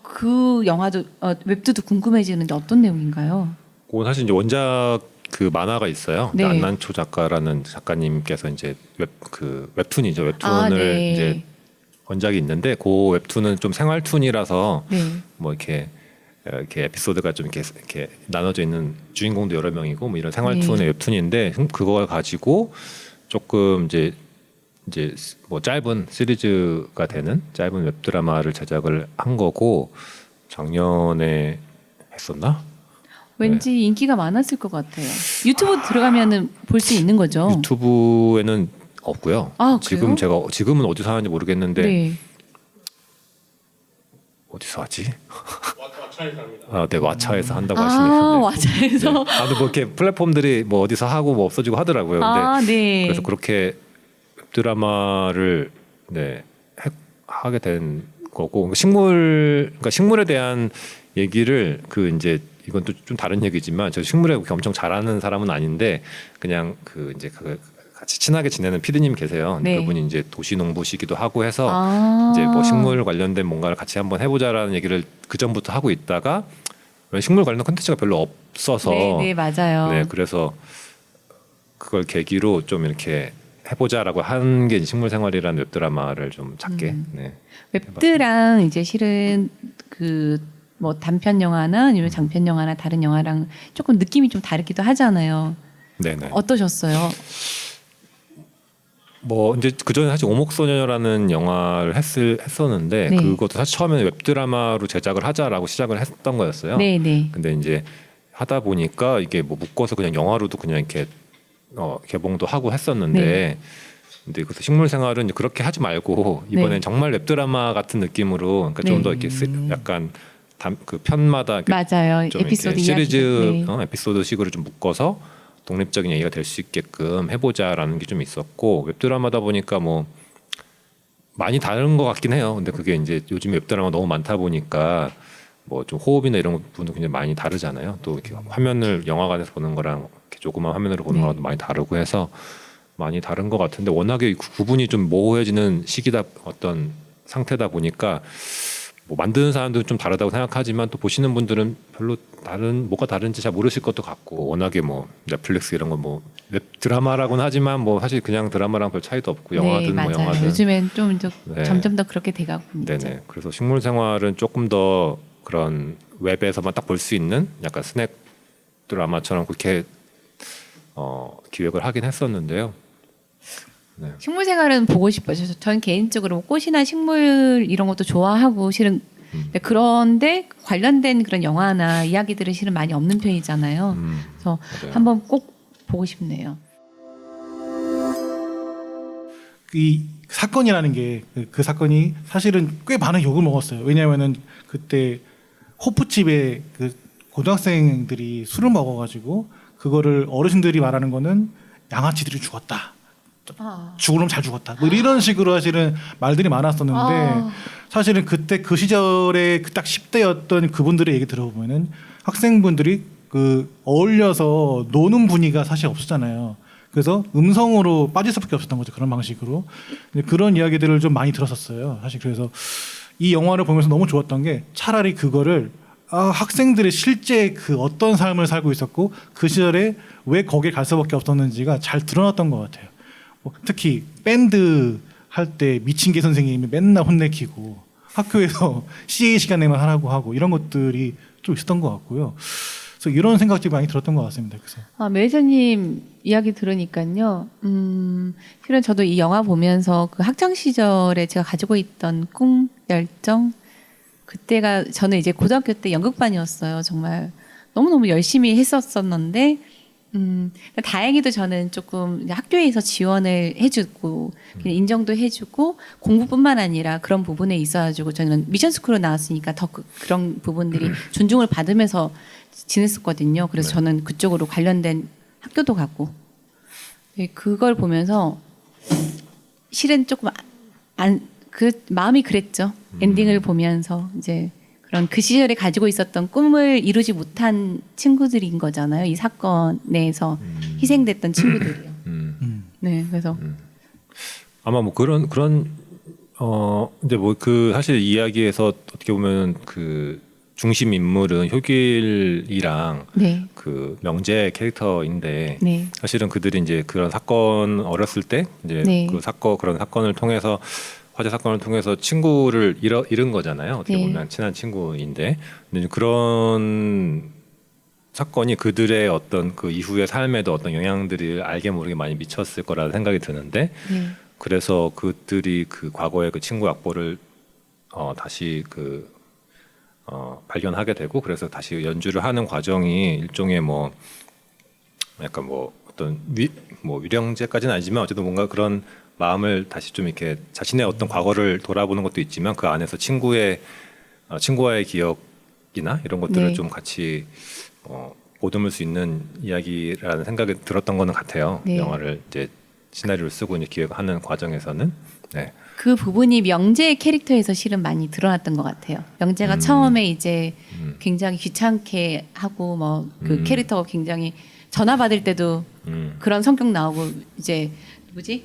그 영화도 웹드도 궁금해지는데 어떤 내용인가요? 그건 사실 이제 원작 그 만화가 있어요. 네. 안난초 작가라는 작가님께서 이제 웹툰이죠. 웹툰을 아, 네. 이제 원작이 있는데 그 웹툰은 좀 생활툰이라서 네. 뭐 이렇게 에피소드가 좀 이렇게 나눠져 있는 주인공도 여러 명이고 뭐 이런 생활툰의 네. 웹툰인데 그걸 가지고 조금 이제 뭐 짧은 시리즈가 되는 짧은 웹드라마를 제작을 한 거고 작년에 했었나? 왠지 인기가 많았을 것 같아요. 유튜브 들어가면은 볼 수 있는 거죠. 유튜브에는 없고요. 아, 그래요? 지금은 어디서 하는지 모르겠는데 네. 어디서 하지? 네, 왓챠에서 한다고 아, 하시네요. 왓챠에서. 뭐 이렇게 플랫폼들이 뭐 어디서 하고 뭐 없어지고 하더라고요. 근데 아, 네. 그래서 그렇게 드라마를 하게 된 거고 그러니까 식물에 대한 얘기를 이제 이건 또 좀 다른 얘기지만 저 식물에 엄청 잘하는 사람은 아닌데 그냥 이제 같이 친하게 지내는 피디님 계세요. 네. 그분이 이제 도시농부시기도 하고 해서 아. 이제 뭐 식물 관련된 뭔가를 같이 한번 해보자라는 얘기를 그 전부터 하고 있다가 식물 관련 콘텐츠가 별로 없어서 네, 맞아요. 네, 그래서 그걸 계기로 좀 이렇게 해보자라고 한 게 식물생활이라는 웹드라마를 좀 작게 네. 웹드랑 이제 실은 뭐 단편 영화나 아니면 장편 영화나 다른 영화랑 조금 느낌이 좀 다르기도 하잖아요. 네네. 어떠셨어요? 뭐 이제 그 전에 사실 오목소녀라는 영화를 했었는데 네. 그것도 사실 처음에는 웹드라마로 제작을 하자라고 시작을 했던 거였어요. 네, 네. 근데 이제 하다 보니까 이게 뭐 묶어서 그냥 영화로도 그냥 이렇게 개봉도 하고 했었는데 네. 근데 그래서 식물생활은 이제 그렇게 하지 말고 이번엔 네. 정말 웹드라마 같은 느낌으로 그러니까 좀 더 이렇게 약간 그 편마다 이렇게 맞아요. 좀 에피소드 이렇게 시리즈 이야기도. 네. 에피소드식으로 좀 묶어서 독립적인 얘기가 될 수 있게끔 해보자라는 게 좀 있었고 웹드라마다 보니까 뭐 많이 다른 것 같긴 해요. 근데 그게 이제 요즘 웹드라마 너무 많다 보니까 뭐 좀 호흡이나 이런 부분도 굉장히 많이 다르잖아요. 또 이렇게 화면을 영화관에서 보는 거랑 이렇게 조그만 화면으로 보는 네. 거랑도 많이 다르고 해서 많이 다른 것 같은데 워낙에 구분이 좀 모호해지는 시기다 어떤 상태다 보니까 뭐 만드는 사람들은 좀 다르다고 생각하지만 또 보시는 분들은 별로 뭐가 다른지 잘 모르실 것도 같고 워낙에 뭐 넷플릭스 이런 거 뭐 드라마라고는 하지만 뭐 사실 그냥 드라마랑 별 차이도 없고 영화든 네, 뭐 맞아요. 영화든 요즘엔 좀 네. 점점 더 그렇게 돼가고 있죠. 네네. 그래서 식물생활은 조금 더 그런 웹에서만 딱 볼 수 있는 약간 스낵 드라마처럼 그렇게 기획을 하긴 했었는데요. 네. 식물 생활은 보고 싶어요. 저는 개인적으로 뭐 꽃이나 식물 이런 것도 좋아하고 실은 그런데 관련된 그런 영화나 이야기들은 실은 많이 없는 편이잖아요. 그래서 맞아요. 한번 꼭 보고 싶네요. 이 사건이라는 게 그 사건이 사실은 꽤 많은 욕을 먹었어요. 왜냐하면은 그때 호프집에 그 고등학생들이 술을 먹어가지고 그거를 어르신들이 말하는 거는 양아치들이 죽었다. 죽으면 잘 죽었다. 뭐 이런 식으로 사실은 말들이 많았었는데 사실은 그때 그 시절에 그 딱 10대였던 그분들의 얘기 들어보면은 학생분들이 어울려서 노는 분위기가 사실 없었잖아요. 그래서 음성으로 빠질 수밖에 없었던 거죠. 그런 방식으로. 그런 이야기들을 좀 많이 들었었어요. 사실 그래서 이 영화를 보면서 너무 좋았던 게 차라리 그거를 학생들의 실제 그 어떤 삶을 살고 있었고 그 시절에 왜 거기에 갈 수밖에 없었는지가 잘 드러났던 것 같아요. 특히 밴드 할 때 미친 개 선생님이 맨날 혼내키고 학교에서 CA 시간에만 하라고 하고 이런 것들이 좀 있었던 것 같고요. 그래서 이런 생각들이 많이 들었던 것 같습니다. 그래서 매니저님 이야기 들으니까요. 실은 저도 이 영화 보면서 그 학창 시절에 제가 가지고 있던 꿈, 열정, 그때가 저는 이제 고등학교 때 연극반이었어요. 정말 너무너무 열심히 했었었는데 다행히도 저는 조금 이제 학교에서 지원을 해주고 인정도 해주고 공부뿐만 아니라 그런 부분에 있어가지고 저는 미션스쿨로 나왔으니까 더 그런 부분들이 존중을 받으면서 지냈었거든요. 그래서 네. 저는 그쪽으로 관련된 학교도 갔고 네, 그걸 보면서 실은 조금 그 마음이 그랬죠. 엔딩을 보면서 이제 그런 그 시절에 가지고 있었던 꿈을 이루지 못한 친구들인 거잖아요. 이 사건에서 희생됐던 친구들이요. 네, 그래서 아마 뭐 그런 이제 뭐 그 사실 이야기에서 어떻게 보면 그 중심 인물은 효길이랑 네, 그 명재 캐릭터인데 네, 사실은 그들이 이제 그런 사건 어렸을 때 이제 네. 그 그런 사건을 통해서 화재 사건을 통해서 친구를 잃은 거잖아요. 어떻게 네. 보면 친한 친구인데 근데 이제 그런 사건이 그들의 어떤 그 이후의 삶에도 어떤 영향들을 알게 모르게 많이 미쳤을 거라는 생각이 드는데 네. 그래서 그들이 그 과거의 그 친구 악보를 다시 발견하게 되고 그래서 다시 연주를 하는 과정이 일종의 뭐 약간 뭐 어떤 위령제까지는 아니지만 어쨌든 뭔가 그런 마음을 다시 좀 이렇게 자신의 어떤 과거를 돌아보는 것도 있지만 그 안에서 친구와의 기억이나 이런 것들을 네. 좀 같이 보듬을 수 있는 이야기라는 생각이 들었던 거는 같아요. 네. 영화를 이제 시나리오를 쓰고 이제 기획하는 과정에서는 네. 그 부분이 명재의 캐릭터에서 실은 많이 드러났던 것 같아요. 명재가 처음에 이제 굉장히 귀찮게 하고 뭐 그 캐릭터가 굉장히 전화 받을 때도 그런 성격 나오고 이제 누구지?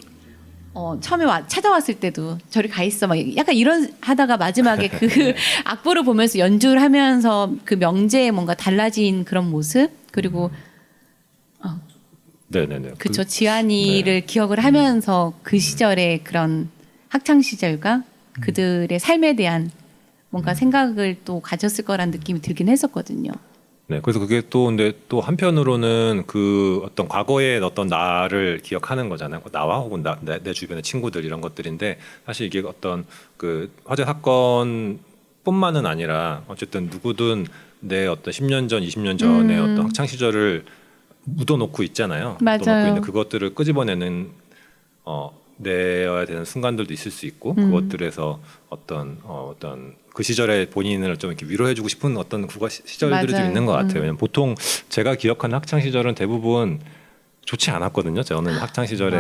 처음에 찾아왔을 때도 저리 가 있어 막 약간 이런 하다가 마지막에 그 악보를 보면서 연주를 하면서 그 명재의 뭔가 달라진 그런 모습 그리고 네네네. 그쵸 지안이를 기억을 하면서 그 시절의 그런 학창 시절과 그들의 삶에 대한 뭔가 생각을 또 가졌을 거란 느낌이 들긴 했었거든요. 네, 그래서 그게 또 근데 또 한편으로는 그 어떤 과거의 어떤 나를 기억하는 거잖아요. 나와 혹은 내 주변의 친구들 이런 것들인데 사실 이게 어떤 그 화재 사건뿐만은 아니라 어쨌든 누구든 내 어떤 10년 전, 20년 전의 어떤 학창 시절을 묻어놓고 있잖아요. 맞아요. 묻어놓고 있는 그것들을 끄집어내는 내어야 되는 순간들도 있을 수 있고 그것들에서 어떤 그 시절에 본인을 좀 이렇게 위로해주고 싶은 어떤 시절들이 좀 맞아요. 있는 것 같아요. 왜냐면 보통 제가 기억하는 학창 시절은 대부분 좋지 않았거든요. 저는 학창 시절에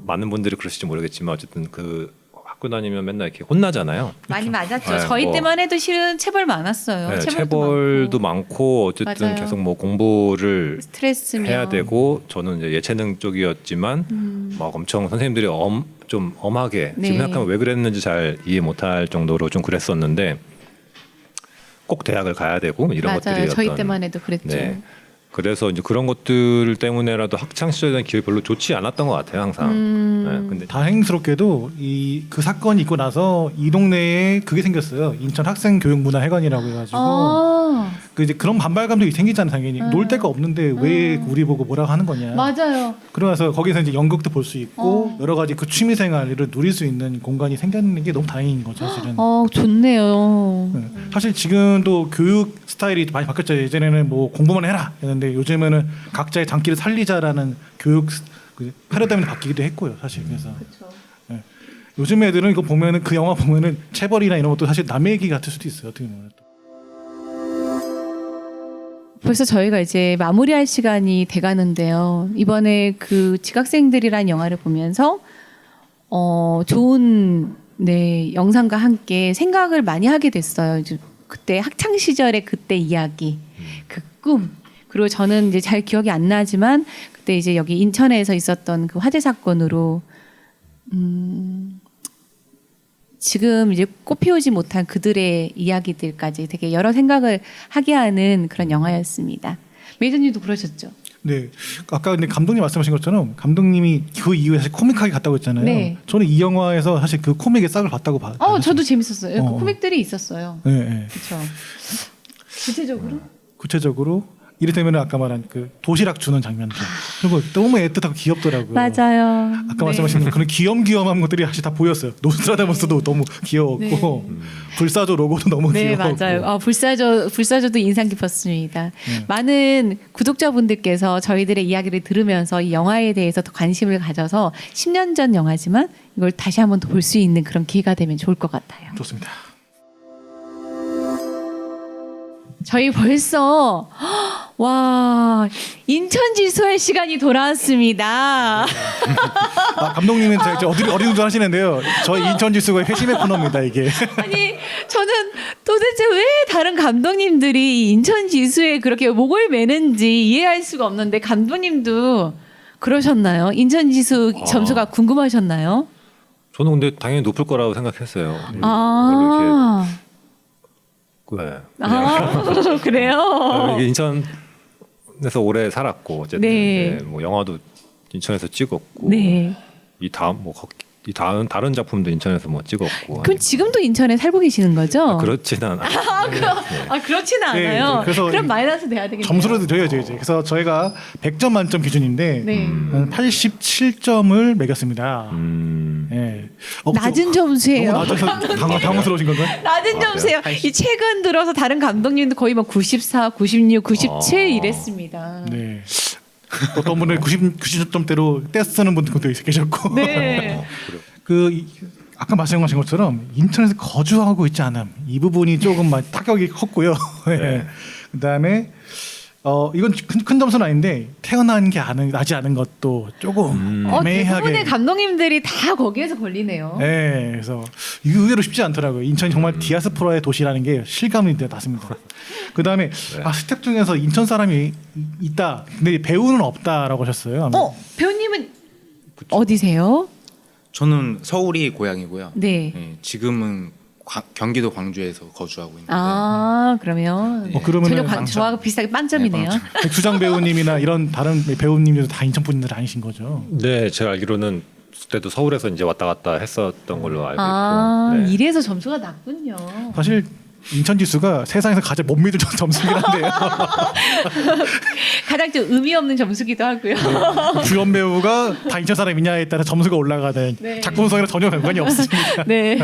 많은 분들이 그러실지 모르겠지만 어쨌든 그 학교 다니면 맨날 이렇게 혼나잖아요. 많이 맞았죠. 네, 저희 뭐, 때만 해도 실은 체벌 많았어요. 네, 체벌도 체벌도 많고. 많고 어쨌든 맞아요. 계속 뭐 공부를 스트레스면 해야 되고 저는 이제 예체능 쪽이었지만 막 엄청 선생님들이 좀 엄하게 네. 지금 생각하면 왜 그랬는지 잘 이해 못할 정도로 좀 그랬었는데 꼭 대학을 가야 되고 이런 맞아요. 것들이 저희 어떤 때만 해도 그랬죠. 네. 그래서 이제 그런 것들 때문에라도 학창 시절에 대한 기억이 별로 좋지 않았던 것 같아요 항상. 네, 근데 다행스럽게도 그 사건이 있고 나서 이 동네에 그게 생겼어요. 인천 학생교육문화회관이라고 해가지고 그 이제 그런 반발감도 생기잖아요. 당연히 놀 데가 없는데 왜 우리 보고 뭐라고 하는 거냐. 맞아요. 그러면서 거기서 이제 연극도 볼 수 있고 여러 가지 그 취미생활을 누릴 수 있는 공간이 생겼는 게 너무 다행인 거죠, 사실은. 좋네요. 네. 사실 지금도 교육 스타일이 많이 바뀌었죠. 예전에는 뭐 공부만 해라 했는데 요즘에는 각자의 장기를 살리자라는 교육 패러다임이 바뀌기도 했고요, 사실. 그래서 네. 요즘 애들은 이거 보면은 그 영화 보면은 체벌이나 이런 것도 사실 남의 얘기 같을 수도 있어요. 어떻게 보면. 벌써 저희가 이제 마무리할 시간이 돼가는데요. 이번에 그 지각생들이란 영화를 보면서 좋은 영상과 함께 생각을 많이 하게 됐어요. 이제 그때 학창 시절의 그때 이야기, 그 꿈. 그리고 저는 이제 잘 기억이 안 나지만 그때 이제 여기 인천에서 있었던 그 화재 사건으로 지금 이제 꽃피우지 못한 그들의 이야기들까지 되게 여러 생각을 하게 하는 그런 영화였습니다. 메이저님도 그러셨죠? 네. 아까 근데 감독님 말씀하신 것처럼 감독님이 그 이후에 사실 코믹하게 갔다고 했잖아요. 네. 저는 이 영화에서 사실 그 코믹의 싹을 봤다고 봐요. 저도 재밌었어요. 어. 그 코믹들이 있었어요. 네, 네. 그렇죠. 구체적으로? 구체적으로 이를테면 아까 말한 그 도시락 주는 장면들 그리고 너무 애틋하고 귀엽더라고요. 맞아요. 아까 말씀하신 그런 귀염귀염한 것들이 사실 다 보였어요. 노스트라다무스도 너무 귀여웠고 불사조 로고도 너무 네, 귀여웠고. 맞아요. 불사조도 인상 깊었습니다. 많은 구독자분들께서 저희들의 이야기를 들으면서 이 영화에 대해서 더 관심을 가져서 10년 전 영화지만 이걸 다시 한번 더 볼 수 있는 그런 기회가 되면 좋을 것 같아요. 좋습니다. 저희 벌써 와 인천지수할 시간이 돌아왔습니다. 감독님은 제가 어리둥절 하시는데요. 저희 인천지수가 회심의 코너입니다. 이게. 아니 저는 도대체 왜 다른 감독님들이 이 인천지수에 그렇게 목을 매는지 이해할 수가 없는데 감독님도 그러셨나요? 인천지수 점수가 궁금하셨나요? 저는 근데 당연히 높을 거라고 생각했어요. 아, 네. 그래요? 이게 인천에서 오래 살았고 어쨌든 네. 뭐 영화도 인천에서 찍었고 네. 이 다음 다른 작품도 인천에서 뭐 찍었고. 그럼 지금도 인천에 살고 계시는 거죠? 그렇지는 않아요. 그렇지는 네, 않아요. 네. 그래서 그럼 마이너스 돼야 되겠네요. 점수를 드려야죠 이제. 그래서 저희가 100점 만점 기준인데 네. 87점을 매겼습니다. 예. 낮은 점수예요. 너무 낮아서 당황스러우신 건가요? 낮은 점수예요. 이 최근 들어서 다른 감독님도 거의 막 94, 96, 97 이랬습니다. 네. 어떤 분은 90점대로 떼서 쓰는 분들도 계셨고. 네. 아까 말씀하신 것처럼 인천에서 거주하고 있지 않음 이 부분이 조금 타격이 컸고요. 네. 그다음에 이건 큰 점수는 아닌데 태어난 게 나지 않은 것도 조금 애매하게. 대부분의 감독님들이 다 거기에서 걸리네요. 네, 그래서 의외로 쉽지 않더라고요. 인천이 정말 디아스포라의 도시라는 게 실감이 났습니다. 그 다음에 스텝 중에서 인천 사람이 있다. 근데 배우는 없다라고 하셨어요. 배우님은 어디세요? 저는 서울이 고향이고요. 네. 네, 지금은 경기도 광주에서 거주하고 있는데 그러면 그러면은 전혀 저하고 비슷하게 빵점이네요. 백수장 배우님이나 이런 다른 배우님들도 다 인천 분들 아니신 거죠? 네, 제가 알기로는 그때도 서울에서 이제 왔다 갔다 했었던 걸로 알고 있고. 네. 이래서 점수가 낮군요. 사실 인천 지수가 세상에서 가장 못 믿을 점수긴 한데요. 가장 좀 의미 없는 점수기도 하고요. 주연 배우가 다 인천 사람이냐에 따라 점수가 올라가는 네. 작품성이랑 전혀 상관이 없습니다. 네.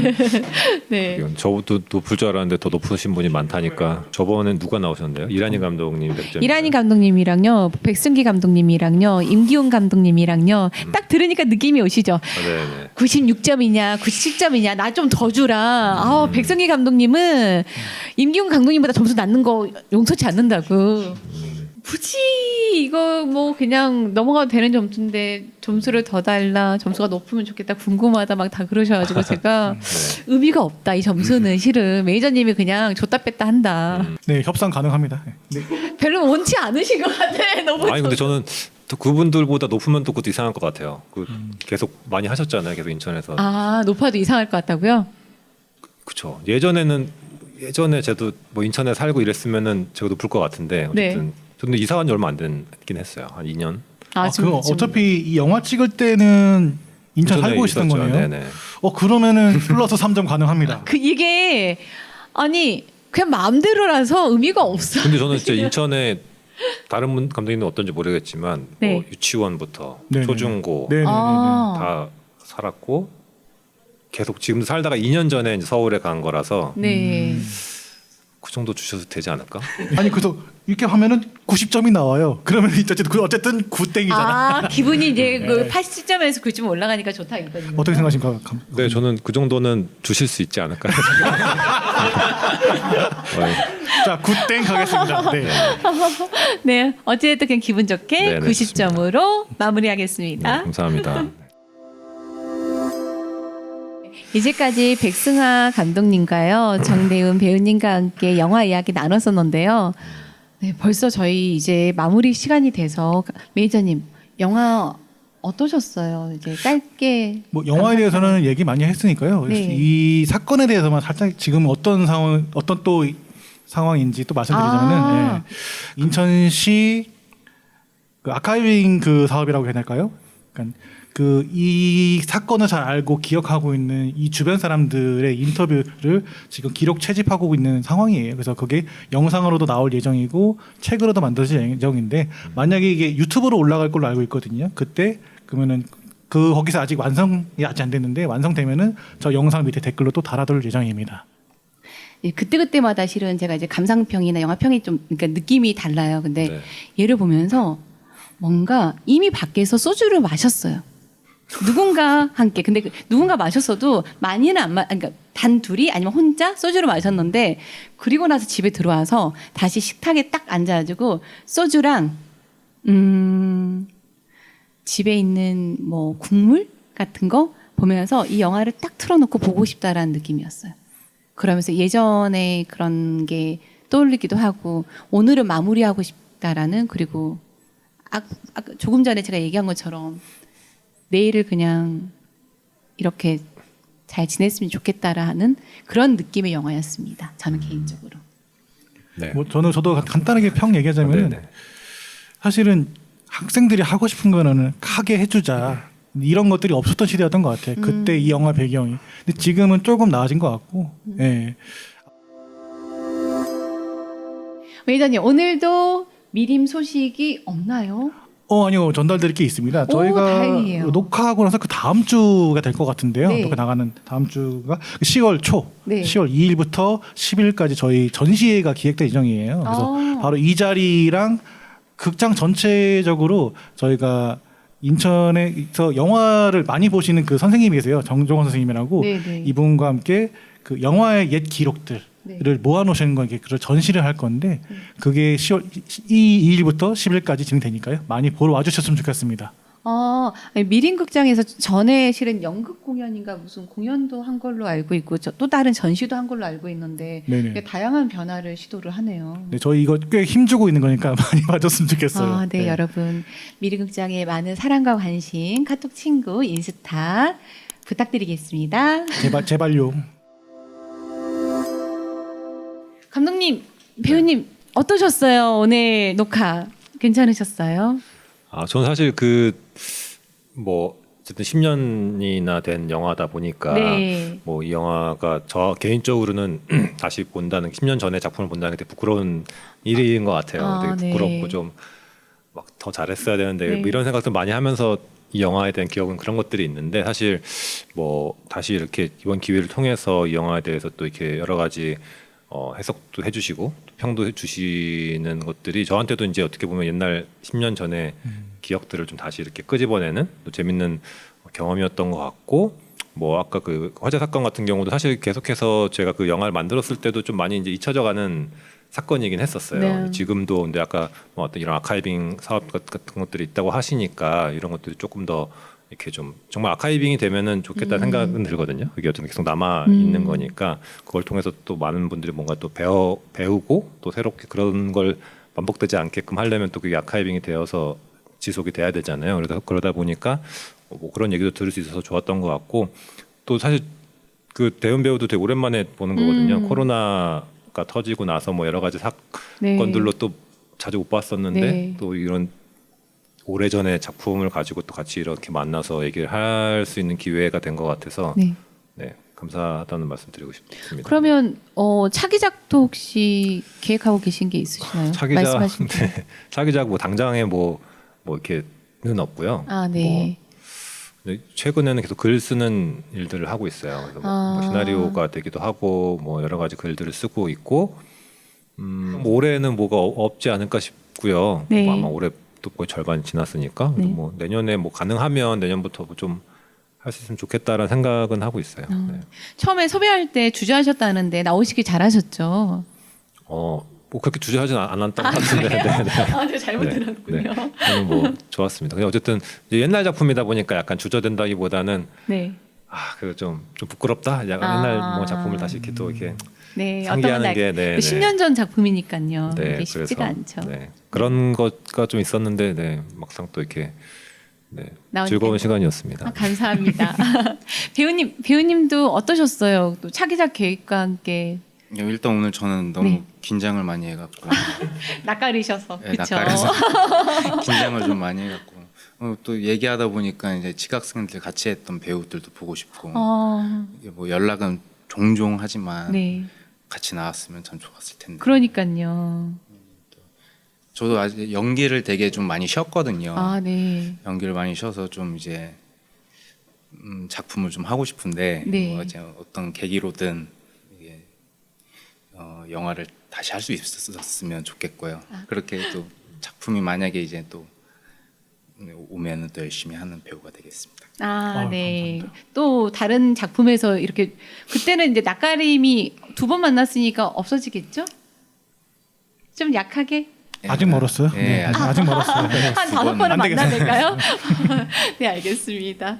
네. 저도 높을 줄 알았는데 더 높으신 분이 많다니까. 저번엔 누가 나오셨는데요? 이란희 감독님 100점. 이란희 감독님이랑요, 백승기 감독님이랑요, 임기훈 감독님이랑요, 딱 들으니까 느낌이 오시죠? 네네. 96점이냐, 97점이냐, 나 좀 더 주라. 백승기 감독님은 임기훈 감독님보다 점수 낮는 거 용서치 않는다고. 굳이 이거 뭐 그냥 넘어가도 되는 점수인데 점수를 더 달라, 점수가 높으면 좋겠다, 궁금하다 막 다 그러셔가지고 제가 의미가 없다 이 점수는 실은 메이저님이 그냥 줬다 뺐다 한다. 네, 협상 가능합니다. 네. 별로 원치 않으신 것 같아. 너무. 아니 근데 저는 또 그분들보다 높으면 또 그것도 이상할 것 같아요. 계속 많이 하셨잖아요. 계속 인천에서. 높아도 이상할 것 같다고요? 그렇죠. 예전에 저도 뭐 인천에 살고 이랬으면은 제가 높을 것 같은데 어쨌든 근데 이사 간 지 얼마 안 됐긴 했어요. 한 2년. 지금 어차피 이 영화 찍을 때는 인천 살고 있었던 거네요. 네네. 그러면은 플러스 3점 가능합니다. 이게 아니 그냥 마음대로라서 의미가 없어. 근데 저는 진짜 인천에 다른 분 감독님은 어떤지 모르겠지만 네. 뭐 유치원부터 네네. 초중고 네네네. 다 살았고 계속 지금 살다가 2년 전에 이제 서울에 간 거라서 네. 그 정도 주셔도 되지 않을까? 아니 그래서 이렇게 하면은 90점이 나와요. 그러면 어쨌든 9땡이잖아. 기분이 이제 그 80점에서 9점 올라가니까 좋다 이거든요. 어떻게 생각하십니까? 네, 저는 그 정도는 주실 수 있지 않을까? 자, 9땡 가겠습니다. 네. 네, 어찌됐든 그냥 기분 좋게 네, 90점으로 네, 마무리하겠습니다. 감사합니다. 이제까지 백승하 감독님과요, 정대훈 배우님과 함께 영화 이야기 나눴었는데요. 네, 벌써 저희 이제 마무리 시간이 돼서 메이저님 영화 어떠셨어요? 이제 짧게 뭐 영화에 대해서는 얘기 많이 했으니까요. 네. 이 사건에 대해서만 살짝 지금 어떤 상황, 어떤 또 상황인지 또 말씀드리자면은 아. 예. 인천시 그 아카이빙 그 사업이라고 해야 될까요? 그러니까 그 이 사건을 잘 알고 기억하고 있는 이 주변 사람들의 인터뷰를 지금 기록 채집하고 있는 상황이에요. 그래서 그게 영상으로도 나올 예정이고 책으로도 만들어질 예정인데 만약에 이게 유튜브로 올라갈 걸로 알고 있거든요. 그때 그러면은 그 거기서 아직 완성이 아직 안 됐는데 완성되면은 저 영상 밑에 댓글로 또 달아둘 예정입니다. 예, 그때그때마다 실은 제가 이제 감상평이나 영화평이 좀 그러니까 느낌이 달라요. 근데 네. 얘를 보면서 뭔가 이미 밖에서 소주를 마셨어요. 누군가 함께. 근데 그 누군가 마셨어도 많이는 안 그러니까 단 둘이 아니면 혼자 소주를 마셨는데 그리고 나서 집에 들어와서 다시 식탁에 딱 앉아가지고 소주랑 집에 있는 뭐 국물 같은 거 보면서 이 영화를 딱 틀어놓고 보고 싶다라는 느낌이었어요. 그러면서 예전에 그런 게 떠올리기도 하고 오늘은 마무리하고 싶다라는 그리고 아까 조금 전에 제가 얘기한 것처럼 내일을 그냥 이렇게 잘 지냈으면 좋겠다라는 그런 느낌의 영화였습니다. 저는 개인적으로. 네. 뭐 저도 간단하게 평 얘기하자면은 네네. 사실은 학생들이 하고 싶은 거는 하게 해주자 이런 것들이 없었던 시대였던 것 같아요. 그때 이 영화 배경이. 근데 지금은 조금 나아진 것 같고. 예. 매니저님 오늘도 미림 소식이 없나요? 아니요. 전달드릴 게 있습니다. 오, 저희가 다행이에요. 녹화하고 나서 그 다음 주가 될 것 같은데요. 네. 녹화 나가는 다음 주가 10월 초, 네. 10월 2일부터 10일까지 저희 전시회가 기획될 예정이에요. 그래서 바로 이 자리랑 극장 전체적으로 저희가 인천에서 영화를 많이 보시는 그 선생님이 계세요. 정종원 선생님이라고 네네. 이분과 함께 그 영화의 옛 기록들 네. 를 모아놓으시는 거 이렇게 그걸 전시를 할 건데 그게 10월 2일부터 10일까지 진행되니까요. 많이 보러 와주셨으면 좋겠습니다. 아니, 미림극장에서 전에 실은 연극 공연인가 무슨 공연도 한 걸로 알고 있고 또 다른 전시도 한 걸로 알고 있는데 네네. 되게 다양한 변화를 시도를 하네요. 네, 저희 이거 꽤 힘주고 있는 거니까 많이 봐줬으면 좋겠어요. 네, 여러분 미림극장의 많은 사랑과 관심 카톡 친구 인스타 부탁드리겠습니다. 제발요. 감독님, 배우님 어떠셨어요? 오늘 녹화 괜찮으셨어요? 저는 사실 뭐 어쨌든 10년이나 된 영화다 보니까 네. 뭐 이 영화가 저 개인적으로는 다시 본다는 10년 전에 작품을 본다는 게 되게 부끄러운 일인 것 같아요. 되게 부끄럽고 네. 좀 막 더 잘했어야 되는데 네. 뭐 이런 생각도 많이 하면서 이 영화에 대한 기억은 그런 것들이 있는데 사실 뭐 다시 이렇게 이번 기회를 통해서 이 영화에 대해서 또 이렇게 여러 가지 해석도 해주시고 평도 해주시는 것들이 저한테도 이제 어떻게 보면 옛날 10년 전에 기억들을 좀 다시 이렇게 끄집어내는 또 재밌는 경험이었던 것 같고 뭐 아까 그 화재 사건 같은 경우도 사실 계속해서 제가 그 영화를 만들었을 때도 좀 많이 이제 잊혀져가는 사건이긴 했었어요. 네. 지금도 근데 아까 뭐 어떤 이런 아카이빙 사업 같은 것들이 있다고 하시니까 이런 것들이 조금 더 이렇게 좀 정말 아카이빙이 되면은 좋겠다는 생각은 들거든요. 그게 어쩌면 계속 남아 있는 거니까 그걸 통해서 또 많은 분들이 뭔가 또 배우고 또 새롭게 그런 걸 반복되지 않게끔 하려면 또 그게 아카이빙이 되어서 지속이 돼야 되잖아요. 그러다 보니까 뭐 그런 얘기도 들을 수 있어서 좋았던 것 같고 또 사실 그 대은 배우도 되게 오랜만에 보는 거거든요. 코로나가 터지고 나서 뭐 여러 가지 사건들로 또 자주 못 봤었는데 네. 또 이런 오래전에 작품을 가지고 또 같이 이렇게 만나서 얘기를 할 수 있는 기회가 된 것 같아서 네. 네, 감사하다는 말씀 드리고 싶습니다. 그러면 차기작도 혹시 계획하고 계신 게 있으시나요? 차기작, 말씀하신 거. 네, 차기작 뭐 당장에 뭐 이렇게는 없고요. 네. 근데 최근에는 계속 글 쓰는 일들을 하고 있어요. 그래서 뭐 시나리오가 되기도 하고 뭐 여러 가지 글들을 쓰고 있고 뭐 올해는 뭐가 없지 않을까 싶고요. 네. 뭐 아마 올해 또 거의 절반 지났으니까 네. 뭐 내년에 뭐 가능하면 내년부터 좀 할 수 있으면 좋겠다라는 생각은 하고 있어요. 네. 처음에 섭외할 때 주저하셨다는데 나오시길 잘하셨죠. 뭐 그렇게 주저하진 않았던 것 같은데. 네, 네. 제가 잘못 네, 들었군요. 네. 저는 뭐 좋았습니다. 근데 어쨌든 이제 옛날 작품이다 보니까 약간 주저된다기보다는 네. 좀 부끄럽다. 약간 옛날 뭐 작품을 다시 이렇게 또 이렇게 네. 상기하는 어떤 게 네, 10년 전 작품이니까요. 네, 이게 쉽지가 않죠. 네, 그런 것가 좀 있었는데 네, 막상 또 이렇게 네, 나오니까. 즐거운 시간이었습니다. 아, 감사합니다. 배우님도 어떠셨어요? 또 차기작 계획과 함께 일단 오늘 저는 너무 네. 긴장을 많이 해갖고 낯가리셔서 네, 그렇죠. 낯가려서 긴장을 좀 많이 해갖고 또 얘기하다 보니까 이제 지각생들 같이 했던 배우들도 보고 싶고 이게 뭐 연락은 종종 하지만 네, 같이 나왔으면 참 좋았을 텐데. 그러니까요. 저도 아직 연기를 되게 좀 많이 쉬었거든요. 아, 네. 연기를 많이 쉬어서 좀 이제 작품을 좀 하고 싶은데 네. 뭐 이제 어떤 계기로든 이게 영화를 다시 할 수 있었으면 좋겠고요. 그렇게 또 작품이 만약에 이제 또 오면은 또 열심히 하는 배우가 되겠습니다. 아, 네. 감사합니다. 또 다른 작품에서 이렇게 그때는 이제 낯가림이 2번 만났으니까 없어지겠죠? 좀 약하게 아직 멀었어요. 네, 네, 아직 멀었어요. 네. 한 5번은 안 되겠어요. 만나야 될까요? 네, 알겠습니다.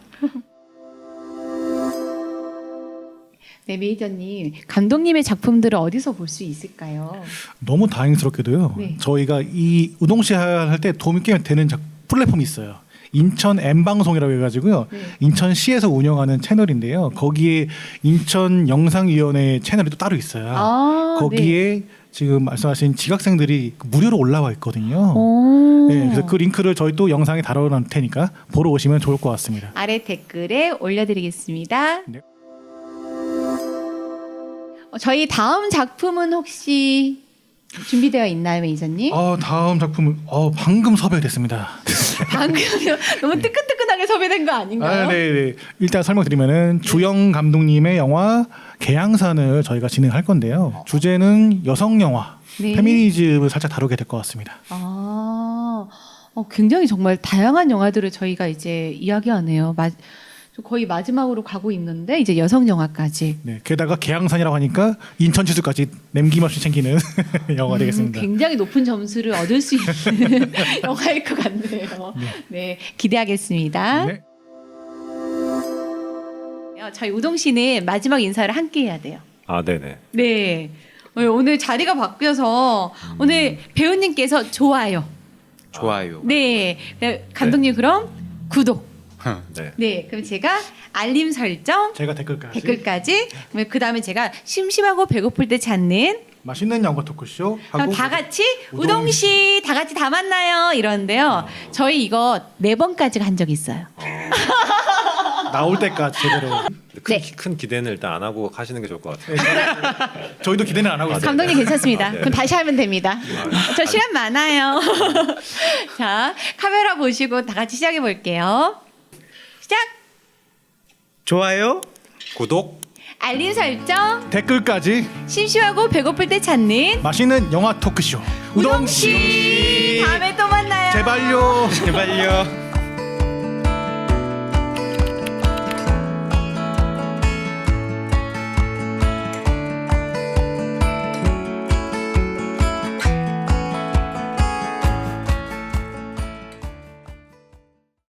네, 메이저님, 감독님의 작품들을 어디서 볼 수 있을까요? 너무 다행스럽게도요. 네. 저희가 이 우동씨 할 때 도움이 꽤 되는 플랫폼이 있어요. 인천 M방송이라고 해가지고요. 네. 인천시에서 운영하는 채널인데요. 거기에 인천 영상위원회 채널이 또 따로 있어요. 아, 거기에 지금 말씀하신 지각생들이 무료로 올라와 있거든요. 오. 네, 그래서 그 링크를 저희 또 영상에 달아놓을 테니까 보러 오시면 좋을 것 같습니다. 아래 댓글에 올려드리겠습니다. 네. 저희 다음 작품은 혹시 준비되어 있나요, 메이저님? 다음 작품은 방금 섭외됐습니다. 방금 너무 뜨끈뜨끈하게 섭외된 거 아닌가요? 네. 일단 설명드리면은 주영 감독님의 영화 개항산을 저희가 진행할 건데요. 주제는 여성 영화, 네. 페미니즘을 살짝 다루게 될 것 같습니다. 굉장히 정말 다양한 영화들을 저희가 이제 이야기하네요. 거의 마지막으로 가고 있는데 이제 여성 영화까지. 네, 게다가 개항산이라고 하니까 인천 지수까지 남김없이 챙기는 영화가 되겠습니다. 굉장히 높은 점수를 얻을 수 있는 영화일 것 같네요. 네, 기대하겠습니다. 네. 저희 우동 씨는 마지막 인사를 함께 해야 돼요. 아, 네네. 네, 오늘 자리가 바뀌어서 오늘 배우님께서 좋아요. 좋아요. 네, 감독님 그럼 구독. 네. 네, 그럼 제가 알림 설정, 제가 댓글까지. 그 다음에 제가 심심하고 배고플 때 찾는 맛있는 영화 토크쇼 그럼 하고 다 같이 우동씨 다 같이 다 만나요 이러는데요. 저희 이거 4번까지 한 적 있어요. 나올 때까지 제대로. 네. 큰 기대는 일단 안 하고 하시는 게 좋을 것 같아요. 저희도 기대는 안 하고 있어요. 감독님 괜찮습니다. 네. 그럼 다시 하면 됩니다. 저 시간 많아요. 자, 카메라 보시고 다 같이 시작해 볼게요. 시작! 좋아요. 구독. 알림 설정, 댓글까지 심심하고 배고플 때 찾는 맛있는 영화 토크쇼 우동씨 다음에 또 만나요. 제발요. 제발요.